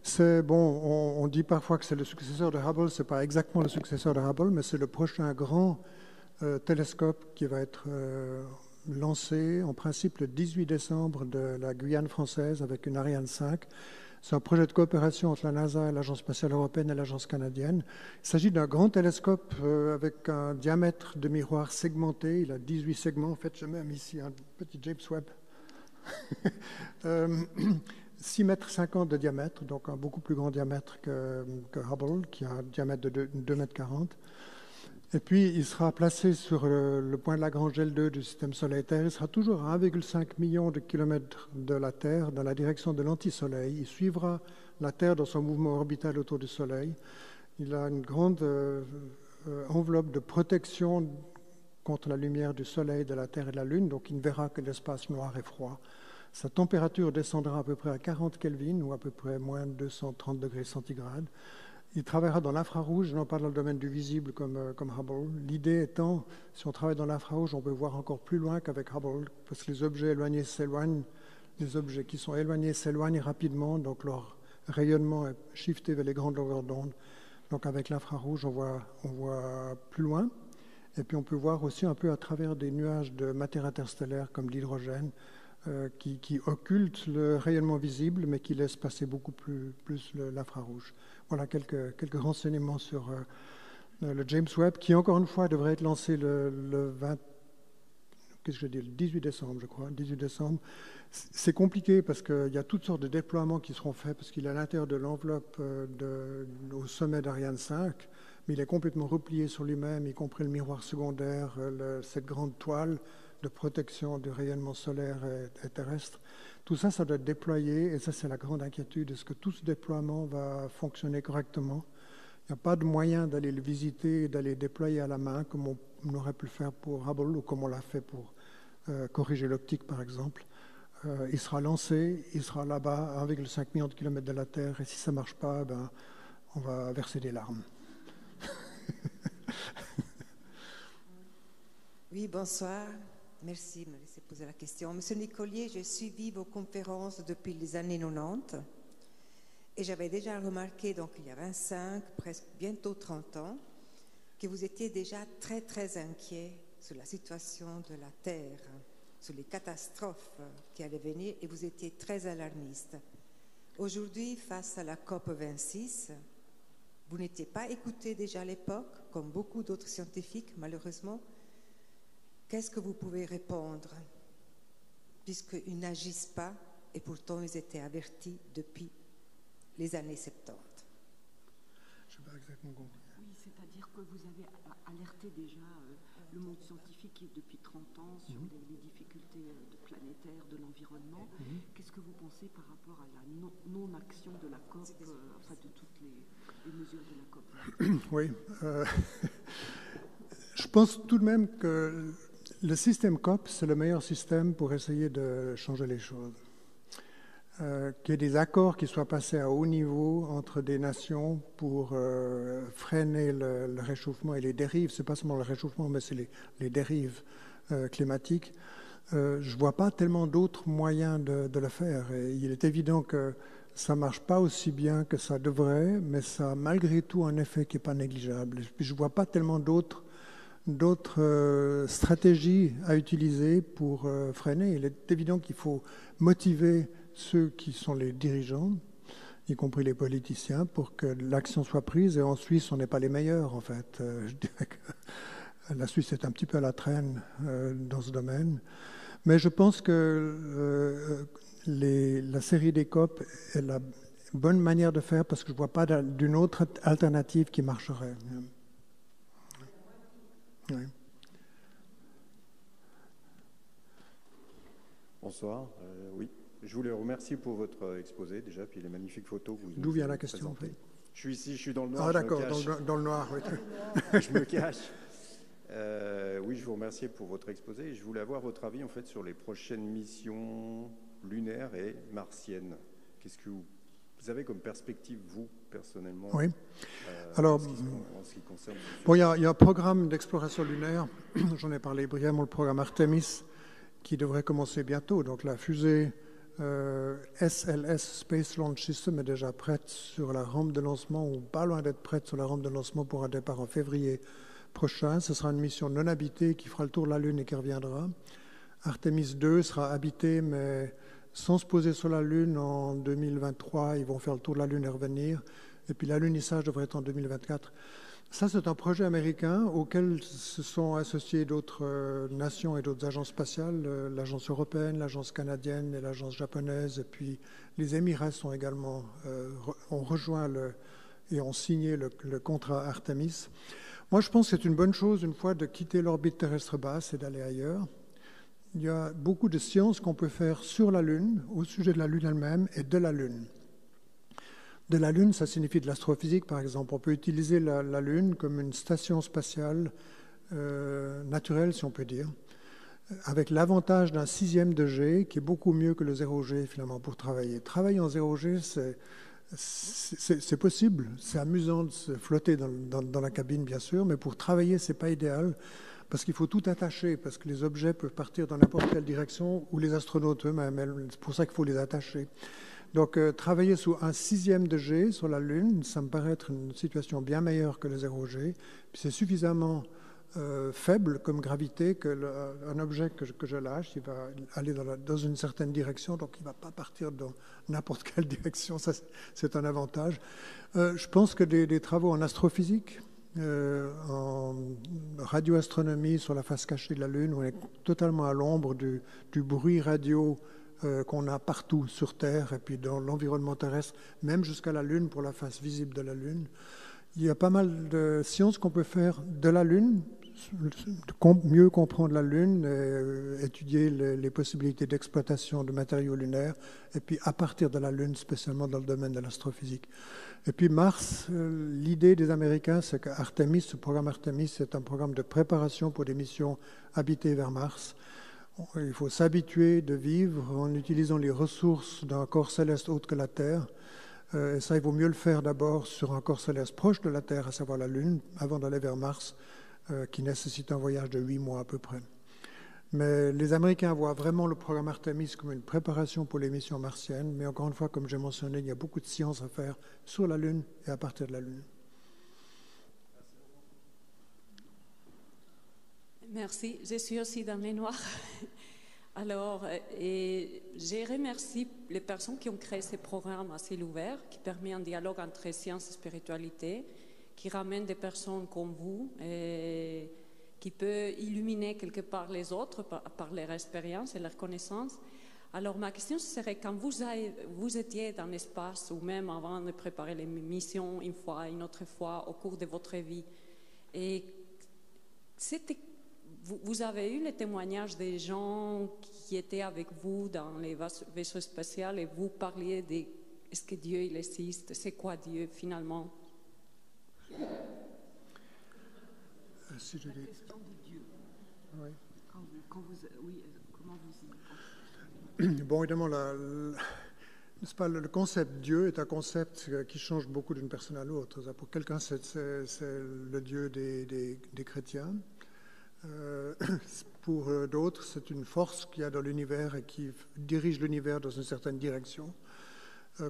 c'est, bon, on dit parfois que c'est le successeur de Hubble. Ce n'est pas exactement le successeur de Hubble, mais c'est le prochain grand télescope qui va être lancé, en principe, le 18 décembre de la Guyane française avec une Ariane 5. C'est un projet de coopération entre la NASA, l'Agence spatiale européenne et l'Agence canadienne. Il s'agit d'un grand télescope avec un diamètre de miroir segmenté. Il a 18 segments. En fait, j'ai même ici un petit James Webb. 6,50 mètres de diamètre, donc un beaucoup plus grand diamètre que Hubble, qui a un diamètre de 2,40 mètres. Et puis, il sera placé sur le point de Lagrange L2 du système Soleil-Terre. Il sera toujours à 1,5 million de kilomètres de la Terre, dans la direction de l'anti-Soleil. Il suivra la Terre dans son mouvement orbital autour du Soleil. Il a une grande enveloppe de protection contre la lumière du Soleil, de la Terre et de la Lune, donc il ne verra que l'espace noir et froid. Sa température descendra à peu près à 40 Kelvin, ou à peu près moins de 230 degrés centigrades. Il travaillera dans l'infrarouge, non pas dans le domaine du visible comme Hubble. L'idée étant, si on travaille dans l'infrarouge, on peut voir encore plus loin qu'avec Hubble, parce que les objets éloignés s'éloignent, les objets qui sont éloignés s'éloignent rapidement, donc leur rayonnement est shifté vers les grandes longueurs d'onde. Donc avec l'infrarouge, on voit plus loin. Et puis on peut voir aussi un peu à travers des nuages de matière interstellaire comme l'hydrogène, qui occultent le rayonnement visible, mais qui laissent passer beaucoup plus l'infrarouge. Voilà quelques renseignements sur le James Webb, qui encore une fois devrait être lancé le 18 décembre, je crois, 18 décembre. C'est compliqué parce qu'il y a toutes sortes de déploiements qui seront faits, parce qu'il est à l'intérieur de l'enveloppe au sommet d'Ariane 5, mais il est complètement replié sur lui-même, y compris le miroir secondaire, cette grande toile de protection du rayonnement solaire et terrestre. Tout ça, ça doit être déployé, et ça, c'est la grande inquiétude. Est-ce que tout ce déploiement va fonctionner correctement? Il n'y a pas de moyen d'aller le visiter et d'aller déployer à la main, comme on aurait pu le faire pour Hubble ou comme on l'a fait pour corriger l'optique, par exemple. Il sera lancé, il sera là-bas à 1,5 million de kilomètres de la Terre, et si ça ne marche pas, on va verser des larmes. Oui, bonsoir. Merci de me laisser poser la question. Monsieur Nicolier, j'ai suivi vos conférences depuis les années 90 et j'avais déjà remarqué, donc il y a 25, presque bientôt 30 ans, que vous étiez déjà très, très inquiet sur la situation de la Terre, sur les catastrophes qui allaient venir, et vous étiez très alarmiste. Aujourd'hui, face à la COP26, vous n'étiez pas écouté déjà à l'époque, comme beaucoup d'autres scientifiques, malheureusement. Qu'est-ce que vous pouvez répondre, puisqu'ils n'agissent pas, et pourtant ils étaient avertis depuis les années 70? Je n'ai pas exactement compris. Oui, c'est-à-dire que vous avez alerté déjà le monde scientifique depuis 30 ans sur les difficultés planétaires de l'environnement. Qu'est-ce que vous pensez par rapport à la non-action de la COP, enfin de toutes les mesures de la COP? Oui. Je pense tout de même que le système COP, c'est le meilleur système pour essayer de changer les choses. Qu'il y ait des accords qui soient passés à haut niveau entre des nations pour freiner le réchauffement et les dérives. Ce n'est pas seulement le réchauffement, mais c'est les dérives climatiques. Je ne vois pas tellement d'autres moyens de le faire. Et il est évident que ça ne marche pas aussi bien que ça devrait, mais ça a malgré tout un effet qui n'est pas négligeable. Je ne vois pas tellement d'autres stratégies à utiliser pour freiner. Il est évident qu'il faut motiver ceux qui sont les dirigeants, y compris les politiciens, pour que l'action soit prise. Et en Suisse, on n'est pas les meilleurs, en fait. Je dirais que la Suisse est un petit peu à la traîne dans ce domaine. Mais je pense que la série des COP est la bonne manière de faire, parce que je ne vois pas d'une autre alternative qui marcherait. Oui. Bonsoir. Oui, je voulais vous remercier pour votre exposé déjà, puis les magnifiques photos que vous D'où vient la question en fait? Je suis ici, je suis dans le noir. Ah d'accord, dans le noir, oui. Je me cache. Oui, je vous remercie pour votre exposé. Je voulais avoir votre avis en fait sur les prochaines missions lunaires et martiennes. Qu'est-ce que vous avez comme perspective, vous, personnellement? Oui. Alors, en ce qui concerne... Bon, il y a un programme d'exploration lunaire, j'en ai parlé brièvement, le programme Artemis, qui devrait commencer bientôt. Donc la fusée SLS, Space Launch System, est déjà prête sur la rampe de lancement, ou pas loin d'être prête sur la rampe de lancement pour un départ en février prochain. Ce sera une mission non habitée qui fera le tour de la Lune et qui reviendra. Artemis 2 sera habitée, mais sans se poser sur la Lune en 2023. Ils vont faire le tour de la Lune et revenir. Et puis l'alunissage devrait être en 2024. Ça, c'est un projet américain auquel se sont associées d'autres nations et d'autres agences spatiales, l'agence européenne, l'agence canadienne et l'agence japonaise. Et puis les Émirats sont également, ont rejoint et ont signé le contrat Artemis. Moi, je pense que c'est une bonne chose, une fois, de quitter l'orbite terrestre basse et d'aller ailleurs. Il y a beaucoup de sciences qu'on peut faire sur la Lune, au sujet de la Lune elle-même et de la Lune. De la Lune, ça signifie de l'astrophysique, par exemple. On peut utiliser la Lune comme une station spatiale naturel, si on peut dire, avec l'avantage d'un 6e de G qui est beaucoup mieux que le 0G finalement pour travailler. Travailler en 0G, c'est possible, c'est amusant de se flotter dans la cabine bien sûr, mais pour travailler, c'est pas idéal parce qu'il faut tout attacher, parce que les objets peuvent partir dans n'importe quelle direction, ou les astronautes eux-mêmes, c'est pour ça qu'il faut les attacher. Donc travailler sous un 6e de G sur la Lune, ça me paraît être une situation bien meilleure que le 0G, puis c'est suffisamment faible comme gravité qu'un objet que je lâche, il va aller dans une certaine direction, donc il ne va pas partir dans n'importe quelle direction, ça c'est un avantage. Je pense que des travaux en astrophysique, en radioastronomie sur la face cachée de la Lune, on est totalement à l'ombre du bruit radio qu'on a partout sur Terre et puis dans l'environnement terrestre, même jusqu'à la Lune pour la face visible de la Lune. Il y a pas mal de sciences qu'on peut faire de la Lune, mieux comprendre la Lune, étudier les possibilités d'exploitation de matériaux lunaires, et puis à partir de la Lune, spécialement dans le domaine de l'astrophysique. Et puis Mars, l'idée des Américains, c'est qu'Artemis, ce programme Artemis, c'est un programme de préparation pour des missions habitées vers Mars. Il faut s'habituer de vivre en utilisant les ressources d'un corps céleste autre que la Terre. Et ça, il vaut mieux le faire d'abord sur un corps céleste proche de la Terre, à savoir la Lune, avant d'aller vers Mars, qui nécessite un voyage de 8 mois à peu près. Mais les Américains voient vraiment le programme Artemis comme une préparation pour les missions martiennes. Mais encore une fois, comme j'ai mentionné, il y a beaucoup de sciences à faire sur la Lune et à partir de la Lune. Merci. Je suis aussi dans les noirs. Alors, je remercie les personnes qui ont créé ce programme à ciel ouvert, qui permet un dialogue entre science et spiritualité, qui ramène des personnes comme vous, et qui peut illuminer quelque part les autres par leur expérience et leur connaissance. Alors, ma question serait, quand vous étiez dans l'espace, ou même avant de préparer les missions une fois, une autre fois, au cours de votre vie, et vous avez eu les témoignages des gens qui étaient avec vous dans les vaisseaux spatiaux et vous parliez de est-ce que Dieu il existe, c'est quoi Dieu finalement? Si je dis... La question de Dieu. Oui. Comment vous y... Bon, évidemment, n'est-ce pas, le concept Dieu est un concept qui change beaucoup d'une personne à l'autre. Pour quelqu'un, c'est le Dieu des chrétiens. Pour d'autres, c'est une force qu'il y a dans l'univers et qui dirige l'univers dans une certaine direction.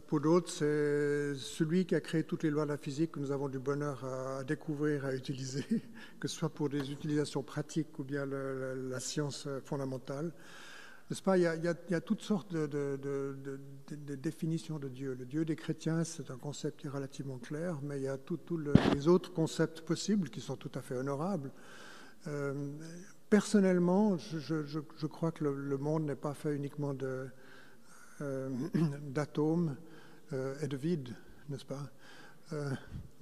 Pour d'autres, c'est celui qui a créé toutes les lois de la physique que nous avons du bonheur à découvrir, à utiliser, que ce soit pour des utilisations pratiques ou bien la science fondamentale. N'est-ce pas, il y a toutes sortes de définitions de Dieu. Le Dieu des chrétiens, c'est un concept qui est relativement clair, mais il y a tous les autres concepts possibles qui sont tout à fait honorables. Personnellement, je crois que le monde n'est pas fait uniquement d'atomes et de vide, n'est-ce pas?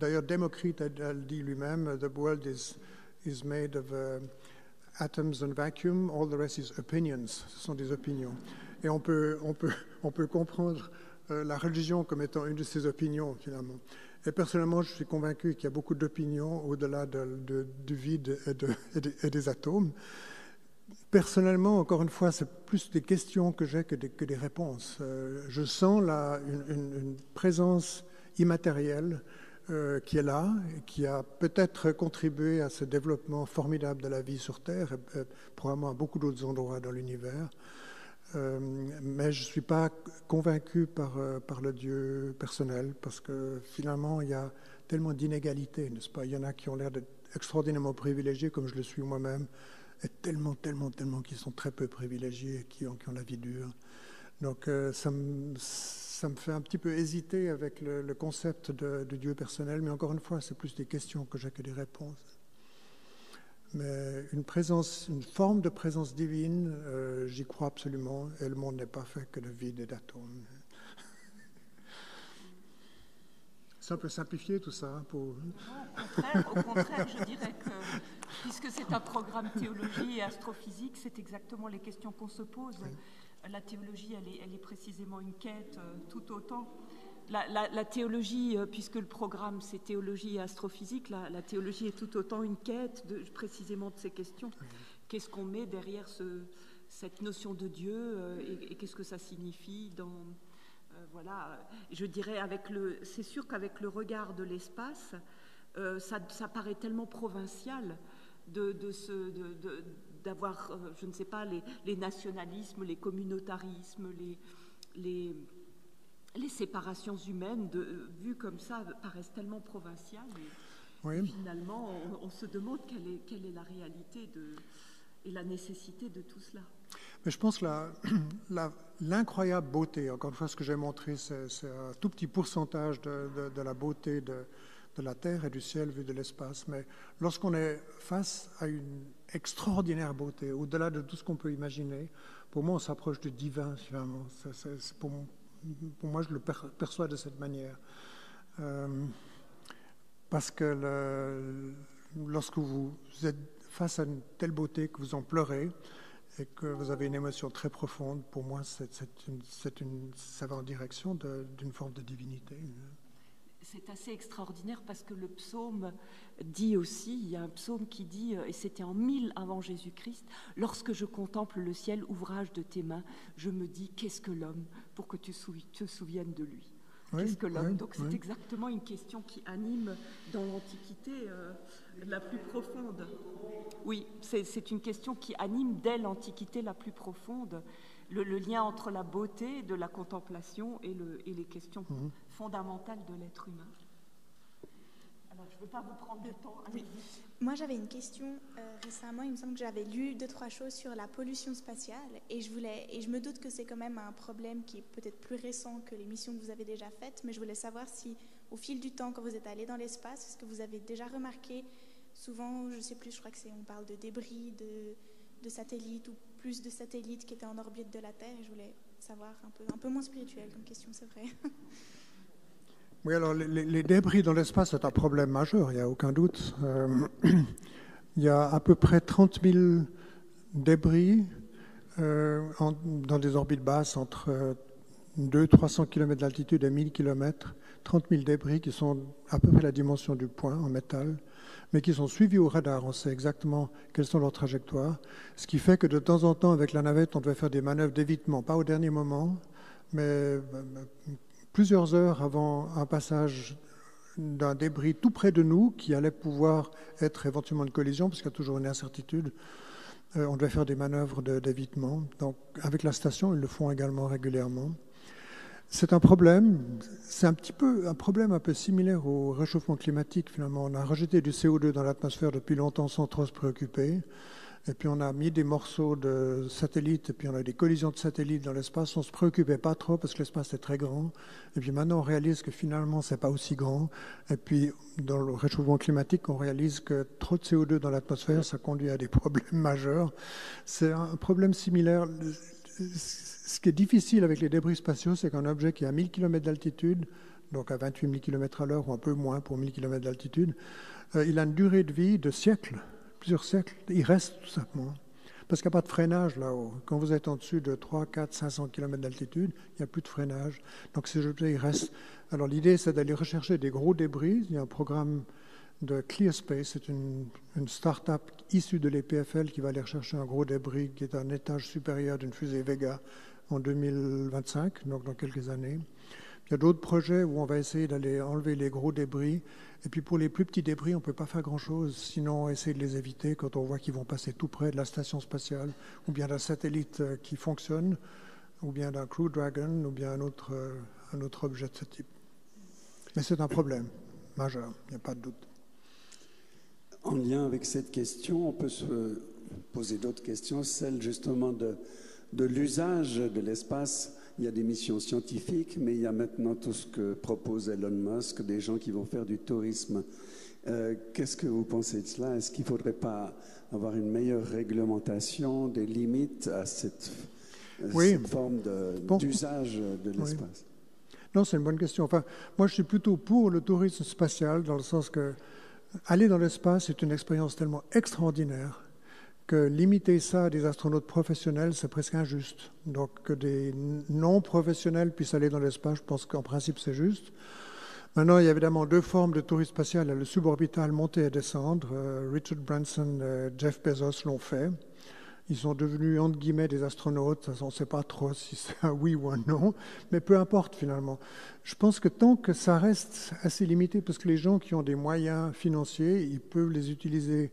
D'ailleurs, Démocrite a dit lui-même, "The world is made of atoms and vacuum, all the rest is opinions." Ce sont des opinions. Et on peut comprendre la religion comme étant une de ces opinions, finalement. Et personnellement, je suis convaincu qu'il y a beaucoup d'opinions au-delà du vide et des atomes. Personnellement, encore une fois, c'est plus des questions que j'ai que des réponses. Je sens là une présence immatérielle qui est là, et qui a peut-être contribué à ce développement formidable de la vie sur Terre, et probablement à beaucoup d'autres endroits dans l'univers. Mais je ne suis pas convaincu par le Dieu personnel, parce que finalement, il y a tellement d'inégalités, n'est-ce pas? Il y en a qui ont l'air d'être extraordinairement privilégiés, comme je le suis moi-même, et tellement qui sont très peu privilégiés, qui ont la vie dure. Donc ça me fait un petit peu hésiter avec le concept de Dieu personnel, mais encore une fois, c'est plus des questions que j'ai que des réponses. Mais une forme de présence divine, j'y crois absolument, et le monde n'est pas fait que de vide et d'atomes. C'est un peu simplifié tout ça pour... Non, au contraire, je dirais que, puisque c'est un programme théologie et astrophysique, c'est exactement les questions qu'on se pose. Oui. La théologie, elle est précisément une quête tout autant La théologie, puisque le programme c'est théologie et astrophysique, la théologie est tout autant une quête précisément de ces questions. Qu'est-ce qu'on met derrière cette notion de Dieu et qu'est-ce que ça signifie voilà, je dirais c'est sûr qu'avec le regard de l'espace, ça paraît tellement provincial d'avoir, je ne sais pas, les nationalismes, les communautarismes, les séparations humaines, vues comme ça, paraissent tellement provinciales. Et finalement, on se demande quelle est la réalité et la nécessité de tout cela. Mais je pense que l'incroyable beauté, encore une fois, ce que j'ai montré, c'est un tout petit pourcentage de la beauté de la Terre et du ciel vu de l'espace. Mais lorsqu'on est face à une extraordinaire beauté, au-delà de tout ce qu'on peut imaginer, pour moi, on s'approche du divin, finalement. Pour moi, je le perçois de cette manière. Parce que lorsque vous êtes face à une telle beauté que vous en pleurez et que vous avez une émotion très profonde, pour moi, ça va en direction d'une forme de divinité. C'est assez extraordinaire parce que le psaume dit aussi, il y a un psaume qui dit, et c'était en 1000 avant Jésus-Christ, « Lorsque je contemple le ciel, ouvrage de tes mains, je me dis, qu'est-ce que l'homme pour que tu te souviennes de lui ?» Qu'est-ce que l'homme? Donc c'est exactement une question qui anime dans l'Antiquité la plus profonde. Oui, c'est une question qui anime dès l'Antiquité la plus profonde, le lien entre la beauté de la contemplation et les questions fondamentales de l'être humain. Alors, je ne veux pas vous prendre de temps. Oui. Moi, j'avais une question récemment. Il me semble que j'avais lu 2-3 choses sur la pollution spatiale et je me doute que c'est quand même un problème qui est peut-être plus récent que les missions que vous avez déjà faites, mais je voulais savoir si, au fil du temps, quand vous êtes allé dans l'espace, est-ce que vous avez déjà remarqué, souvent, je ne sais plus, je crois que on parle de débris, de satellites ou plus de satellites qui étaient en orbite de la Terre, et je voulais savoir un peu moins spirituel comme question, c'est vrai. Oui, alors les débris dans l'espace, c'est un problème majeur, il n'y a aucun doute. Il y a à peu près 30 000 débris dans des orbites basses entre 200-300 km d'altitude et 1000 km. 30 000 débris qui sont à peu près la dimension du point en métal, mais qui sont suivis au radar. On sait exactement quelles sont leurs trajectoires. Ce qui fait que de temps en temps, avec la navette, on devait faire des manœuvres d'évitement, pas au dernier moment, mais plusieurs heures avant un passage d'un débris tout près de nous qui allait pouvoir être éventuellement une collision, parce qu'il y a toujours une incertitude. On devait faire des manœuvres d'évitement. Donc, avec la station, ils le font également régulièrement. C'est un problème, c'est un problème un peu similaire au réchauffement climatique, finalement. On a rejeté du CO2 dans l'atmosphère depuis longtemps sans trop se préoccuper. Et puis on a mis des morceaux de satellites, et puis on a des collisions de satellites dans l'espace. On ne se préoccupait pas trop parce que l'espace est très grand. Et puis maintenant on réalise que finalement ce n'est pas aussi grand. Et puis dans le réchauffement climatique, on réalise que trop de CO2 dans l'atmosphère, ça conduit à des problèmes majeurs. C'est un problème similaire. Ce qui est difficile avec les débris spatiaux, c'est qu'un objet qui est à 1000 km d'altitude, donc à 28 000 km à l'heure ou un peu moins pour 1000 km d'altitude, il a une durée de vie de siècles. Plusieurs siècles, il reste tout simplement. Parce qu'il n'y a pas de freinage là-haut. Quand vous êtes en dessus de 3, 4, 500 km d'altitude, il n'y a plus de freinage. Donc ces objets, ils restent. Alors l'idée, c'est d'aller rechercher des gros débris. Il y a un programme de ClearSpace, c'est une start-up issue de l'EPFL qui va aller rechercher un gros débris qui est un étage supérieur d'une fusée Vega en 2025, donc dans quelques années. Il y a d'autres projets où on va essayer d'aller enlever les gros débris. Et puis pour les plus petits débris, on ne peut pas faire grand-chose, sinon essayer de les éviter quand on voit qu'ils vont passer tout près de la station spatiale, ou bien d'un satellite qui fonctionne, ou bien d'un Crew Dragon, ou bien un autre objet de ce type. Mais c'est un problème majeur, il n'y a pas de doute. En lien avec cette question, on peut se poser d'autres questions, celle justement de l'usage de l'espace. Il y a des missions scientifiques, mais il y a maintenant tout ce que propose Elon Musk, des gens qui vont faire du tourisme. Qu'est-ce que vous pensez de cela? Est-ce qu'il ne faudrait pas avoir une meilleure réglementation, des limites à cette forme d'usage de l'espace? Oui. Non, c'est une bonne question. Enfin, moi, je suis plutôt pour le tourisme spatial, dans le sens que aller dans l'espace est une expérience tellement extraordinaire que limiter ça à des astronautes professionnels, c'est presque injuste. Donc que des non-professionnels puissent aller dans l'espace, je pense qu'en principe c'est juste. Maintenant, il y a évidemment deux formes de tourisme spatial. Il y a le suborbital, monter et descendre. Richard Branson et Jeff Bezos l'ont fait. Ils sont devenus, entre guillemets, des astronautes. On ne sait pas trop si c'est un oui ou un non, mais peu importe finalement. Je pense que tant que ça reste assez limité, parce que les gens qui ont des moyens financiers, ils peuvent les utiliser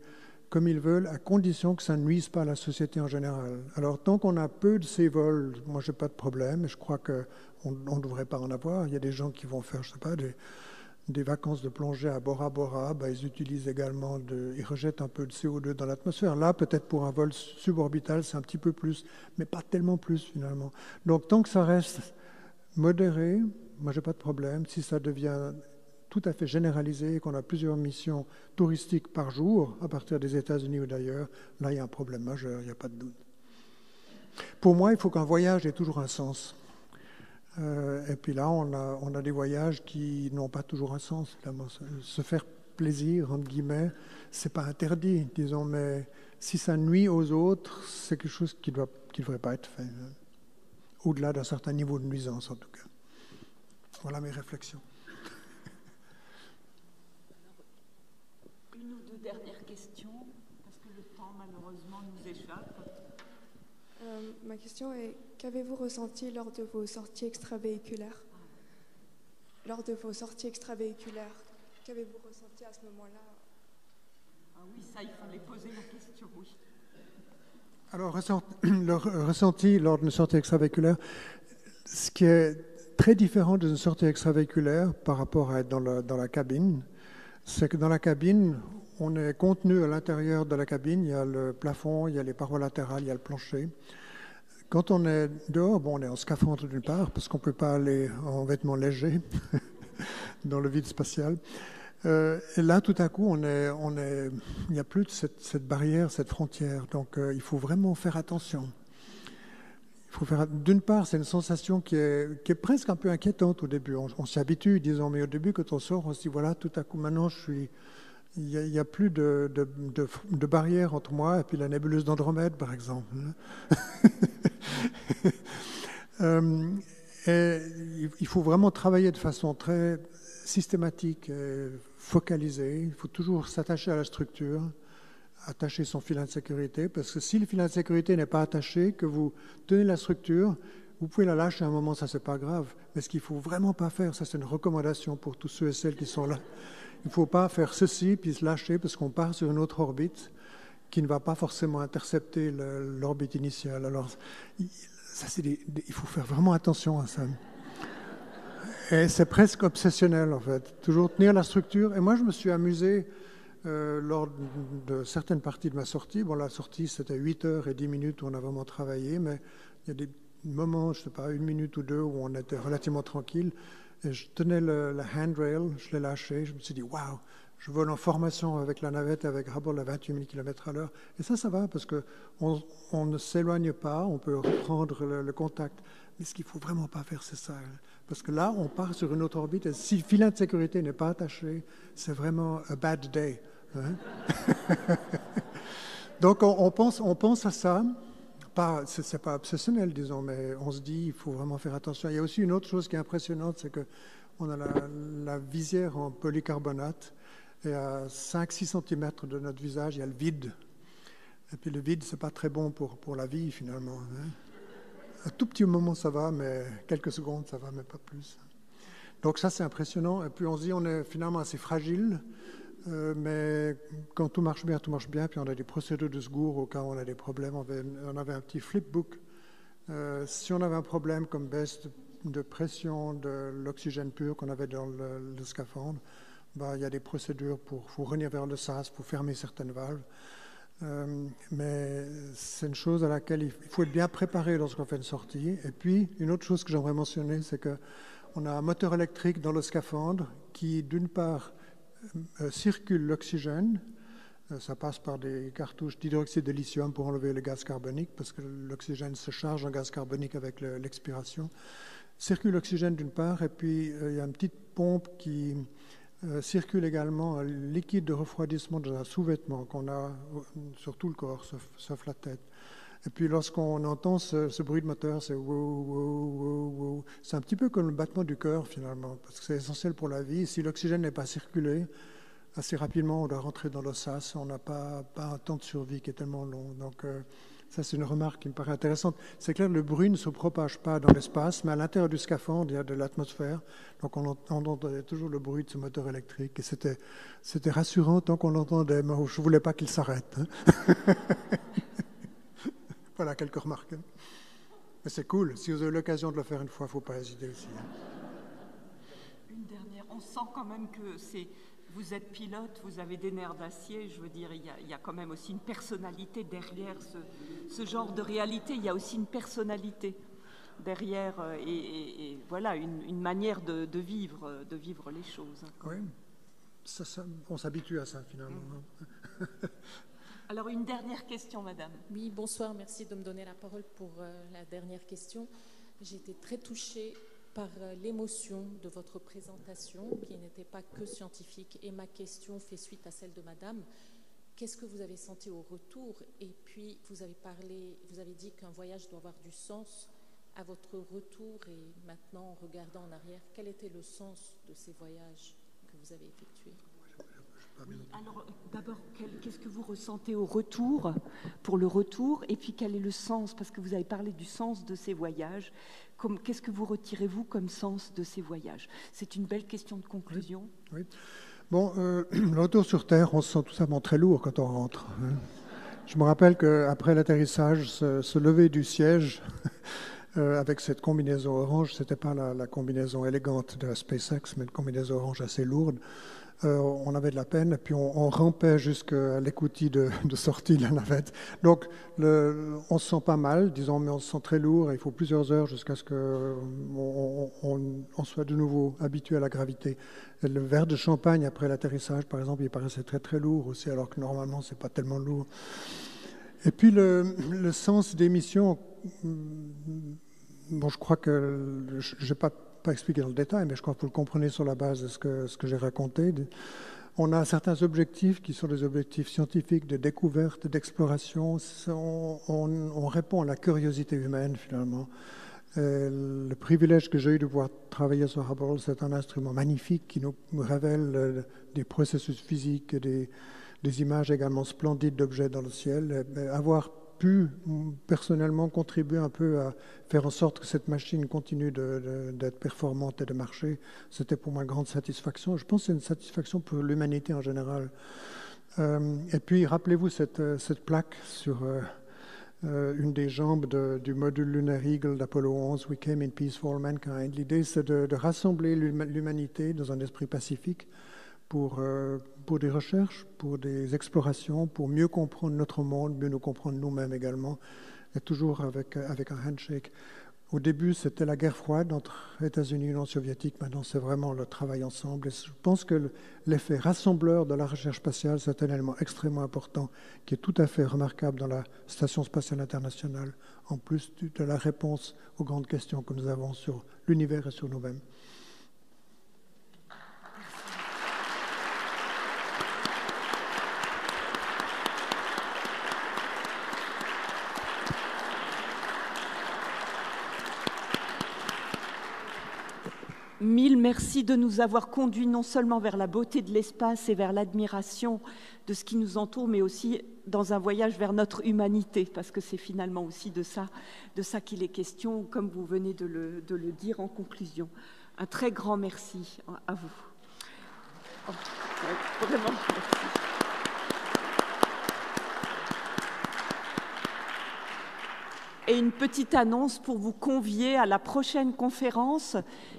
comme ils veulent, à condition que ça ne nuise pas à la société en général. Alors, tant qu'on a peu de ces vols, moi, je n'ai pas de problème. Je crois qu'on ne devrait pas en avoir. Il y a des gens qui vont faire, je ne sais pas, des vacances de plongée à Bora Bora. Ils utilisent également, ils rejettent un peu de CO2 dans l'atmosphère. Là, peut-être pour un vol suborbital, c'est un petit peu plus, mais pas tellement plus, finalement. Donc, tant que ça reste modéré, moi, je n'ai pas de problème. Si ça devient tout à fait généralisé, qu'on a plusieurs missions touristiques par jour, à partir des États-Unis ou d'ailleurs, là, il y a un problème majeur, il n'y a pas de doute. Pour moi, il faut qu'un voyage ait toujours un sens. Et puis là, on a des voyages qui n'ont pas toujours un sens. Évidemment. Se faire plaisir, entre guillemets, c'est pas interdit, disons, mais si ça nuit aux autres, c'est quelque chose qui ne devrait pas être fait. Au-delà d'un certain niveau de nuisance, en tout cas. Voilà mes réflexions. Une ou deux dernières questions, parce que le temps malheureusement nous échappe. Ma question est, qu'avez-vous ressenti lors de vos sorties extravéhiculaires? Lors de vos sorties extravéhiculaires, qu'avez-vous ressenti à ce moment-là? Ah oui, ça, il fallait poser la question, oui. Alors, le ressenti lors d'une sortie extravéhiculaire, ce qui est très différent d'une sortie extravéhiculaire par rapport à être dans la cabine, c'est que dans la cabine, on est contenu à l'intérieur de la cabine, il y a le plafond, il y a les parois latérales, il y a le plancher. Quand on est dehors, on est en scaphandre d'une part, parce qu'on ne peut pas aller en vêtements légers dans le vide spatial. Et là, tout à coup, il n'y a plus de cette barrière, cette frontière. Donc, il faut vraiment faire attention. D'une part, c'est une sensation qui est presque un peu inquiétante au début. On s'y habitue, disons, mais au début, quand on sort, on se dit, voilà, tout à coup, maintenant, il n'y a plus de barrière entre moi et puis la nébuleuse d'Andromède, par exemple. Et il faut vraiment travailler de façon très systématique, focalisée. Il faut toujours s'attacher à la structure, attacher son filet de sécurité, parce que si le filet de sécurité n'est pas attaché, que vous tenez la structure, vous pouvez la lâcher à un moment, ça c'est pas grave. Mais ce qu'il ne faut vraiment pas faire, ça c'est une recommandation pour tous ceux et celles qui sont là. Il ne faut pas faire ceci puis se lâcher parce qu'on part sur une autre orbite qui ne va pas forcément intercepter l'orbite initiale. Alors, ça, il faut faire vraiment attention à ça. Et c'est presque obsessionnel, en fait. Toujours tenir la structure. Et moi, je me suis amusé lors de certaines parties de ma sortie. Bon, la sortie, c'était 8 heures et 10 minutes où on a vraiment travaillé, mais il y a des moments, je ne sais pas, 1 minute ou 2 où on était relativement tranquille. Et je tenais le handrail, je l'ai lâché, je me suis dit, waouh, je vole en formation avec la navette, avec Hubble à 28 000 km/h. Et ça va, parce qu'on ne s'éloigne pas, on peut reprendre le contact. Mais ce qu'il ne faut vraiment pas faire, c'est ça. Parce que là, on part sur une autre orbite, et si le filet de sécurité n'est pas attaché, c'est vraiment a bad day. Hein? Donc, on pense à ça. C'est pas obsessionnel, disons, mais on se dit il faut vraiment faire attention. Il y a aussi une autre chose qui est impressionnante, c'est qu'on a la visière en polycarbonate, et à 5-6 cm de notre visage, il y a le vide. Et puis le vide, c'est pas très bon pour la vie, finalement. Hein. Un tout petit moment, ça va, mais quelques secondes, ça va, mais pas plus. Donc ça, c'est impressionnant. Et puis on se dit on est finalement assez fragile. Mais quand tout marche bien, puis on a des procédures de secours au cas où on a des problèmes. On avait un petit flipbook. Si on avait un problème comme baisse de pression de l'oxygène pur qu'on avait dans le scaphandre, il y a des procédures pour revenir vers le sas, pour fermer certaines valves. Mais c'est une chose à laquelle il faut être bien préparé lorsqu'on fait une sortie. Et puis, une autre chose que j'aimerais mentionner, c'est qu'on a un moteur électrique dans le scaphandre qui, d'une part, circule l'oxygène, ça passe par des cartouches d'hydroxyde de lithium pour enlever le gaz carbonique, parce que l'oxygène se charge en gaz carbonique avec l'expiration. Circule l'oxygène d'une part, et puis il y a une petite pompe qui circule également un liquide de refroidissement dans un sous-vêtement qu'on a sur tout le corps, sauf la tête. Et puis lorsqu'on entend ce bruit de moteur, c'est wow, wow, wow, wow. C'est un petit peu comme le battement du cœur finalement, parce que c'est essentiel pour la vie. Si l'oxygène n'est pas circulé, assez rapidement on doit rentrer dans l'os, on n'a pas un temps de survie qui est tellement long. Donc ça c'est une remarque qui me paraît intéressante. C'est clair, le bruit ne se propage pas dans l'espace, mais à l'intérieur du scaphandre, il y a de l'atmosphère. Donc on entendait toujours le bruit de ce moteur électrique. Et c'était rassurant tant qu'on l'entendait, mais je ne voulais pas qu'il s'arrête. Hein. Voilà, quelques remarques. Mais c'est cool. Si vous avez l'occasion de le faire une fois, il ne faut pas hésiter aussi. Hein. Une dernière. On sent quand même que vous êtes pilote, vous avez des nerfs d'acier. Je veux dire, il y a quand même aussi une personnalité derrière ce genre de réalité. Il y a aussi une personnalité derrière et voilà, une manière de vivre les choses. Oui, on s'habitue à ça finalement. Alors, une dernière question, madame. Oui, bonsoir, merci de me donner la parole pour la dernière question. J'ai été très touchée par l'émotion de votre présentation, qui n'était pas que scientifique. Et ma question fait suite à celle de madame. Qu'est-ce que vous avez senti au retour? Et puis, vous avez dit qu'un voyage doit avoir du sens à votre retour. Et maintenant, en regardant en arrière, quel était le sens de ces voyages que vous avez effectués? Oui, alors d'abord, qu'est-ce que vous ressentez au retour, pour le retour, et puis quel est le sens, parce que vous avez parlé du sens de ces voyages, qu'est-ce que vous retirez-vous comme sens de ces voyages? C'est une belle question de conclusion. Oui. Oui. Bon, le retour sur Terre, on se sent tout simplement très lourd quand on rentre. Hein. Je me rappelle qu'après l'atterrissage, se lever du siège avec cette combinaison orange, ce n'était pas la combinaison élégante de la SpaceX, mais une combinaison orange assez lourde. On avait de la peine, et puis on rampait jusqu'à l'écoutille de sortie de la navette. Donc, on se sent pas mal, disons, mais on se sent très lourd, et il faut plusieurs heures jusqu'à ce qu'on soit de nouveau habitué à la gravité. Et le verre de champagne après l'atterrissage, par exemple, il paraissait très très lourd aussi, alors que normalement, c'est pas tellement lourd. Et puis, le sens des missions, bon, je crois que je n'ai pas expliqué dans le détail, mais je crois que vous le comprenez sur la base de ce que j'ai raconté. On a certains objectifs qui sont des objectifs scientifiques, de découverte, d'exploration. On répond à la curiosité humaine, finalement. Le privilège que j'ai eu de pouvoir travailler sur Hubble, c'est un instrument magnifique qui nous révèle des processus physiques, des images également splendides d'objets dans le ciel. Avoir pu personnellement contribuer un peu à faire en sorte que cette machine continue d'être performante et de marcher, c'était pour moi une grande satisfaction. Je pense que c'est une satisfaction pour l'humanité en général. Et puis, rappelez-vous cette plaque sur une des jambes du module lunaire Eagle d'Apollo 11, « We came in peace for all mankind ». L'idée, c'est de rassembler l'humanité dans un esprit pacifique pour des recherches, pour des explorations, pour mieux comprendre notre monde, mieux nous comprendre nous-mêmes également, et toujours avec un handshake. Au début, c'était la guerre froide entre États-Unis et Union soviétique. Maintenant, c'est vraiment le travail ensemble. Et je pense que l'effet rassembleur de la recherche spatiale, c'est un élément extrêmement important, qui est tout à fait remarquable dans la Station spatiale internationale, en plus de la réponse aux grandes questions que nous avons sur l'univers et sur nous-mêmes. Mille merci de nous avoir conduits non seulement vers la beauté de l'espace et vers l'admiration de ce qui nous entoure, mais aussi dans un voyage vers notre humanité, parce que c'est finalement aussi de ça qu'il est question, comme vous venez de le dire en conclusion. Un très grand merci à vous. Oh, vraiment, merci. Et une petite annonce pour vous convier à la prochaine conférence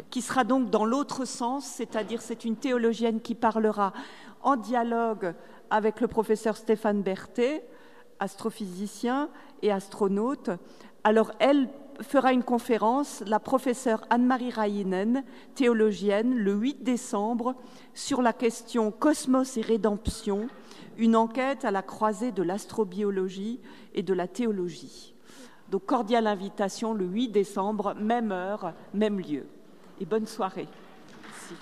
qui sera donc dans l'autre sens, c'est-à-dire c'est une théologienne qui parlera en dialogue avec le professeur Stéphane Berthet, astrophysicien et astronaute. Alors elle fera une conférence, la professeure Anne-Marie Rainen, théologienne, le 8 décembre, sur la question Cosmos et rédemption, une enquête à la croisée de l'astrobiologie et de la théologie. Donc, cordiale invitation le 8 décembre, même heure, même lieu. Et bonne soirée. Merci.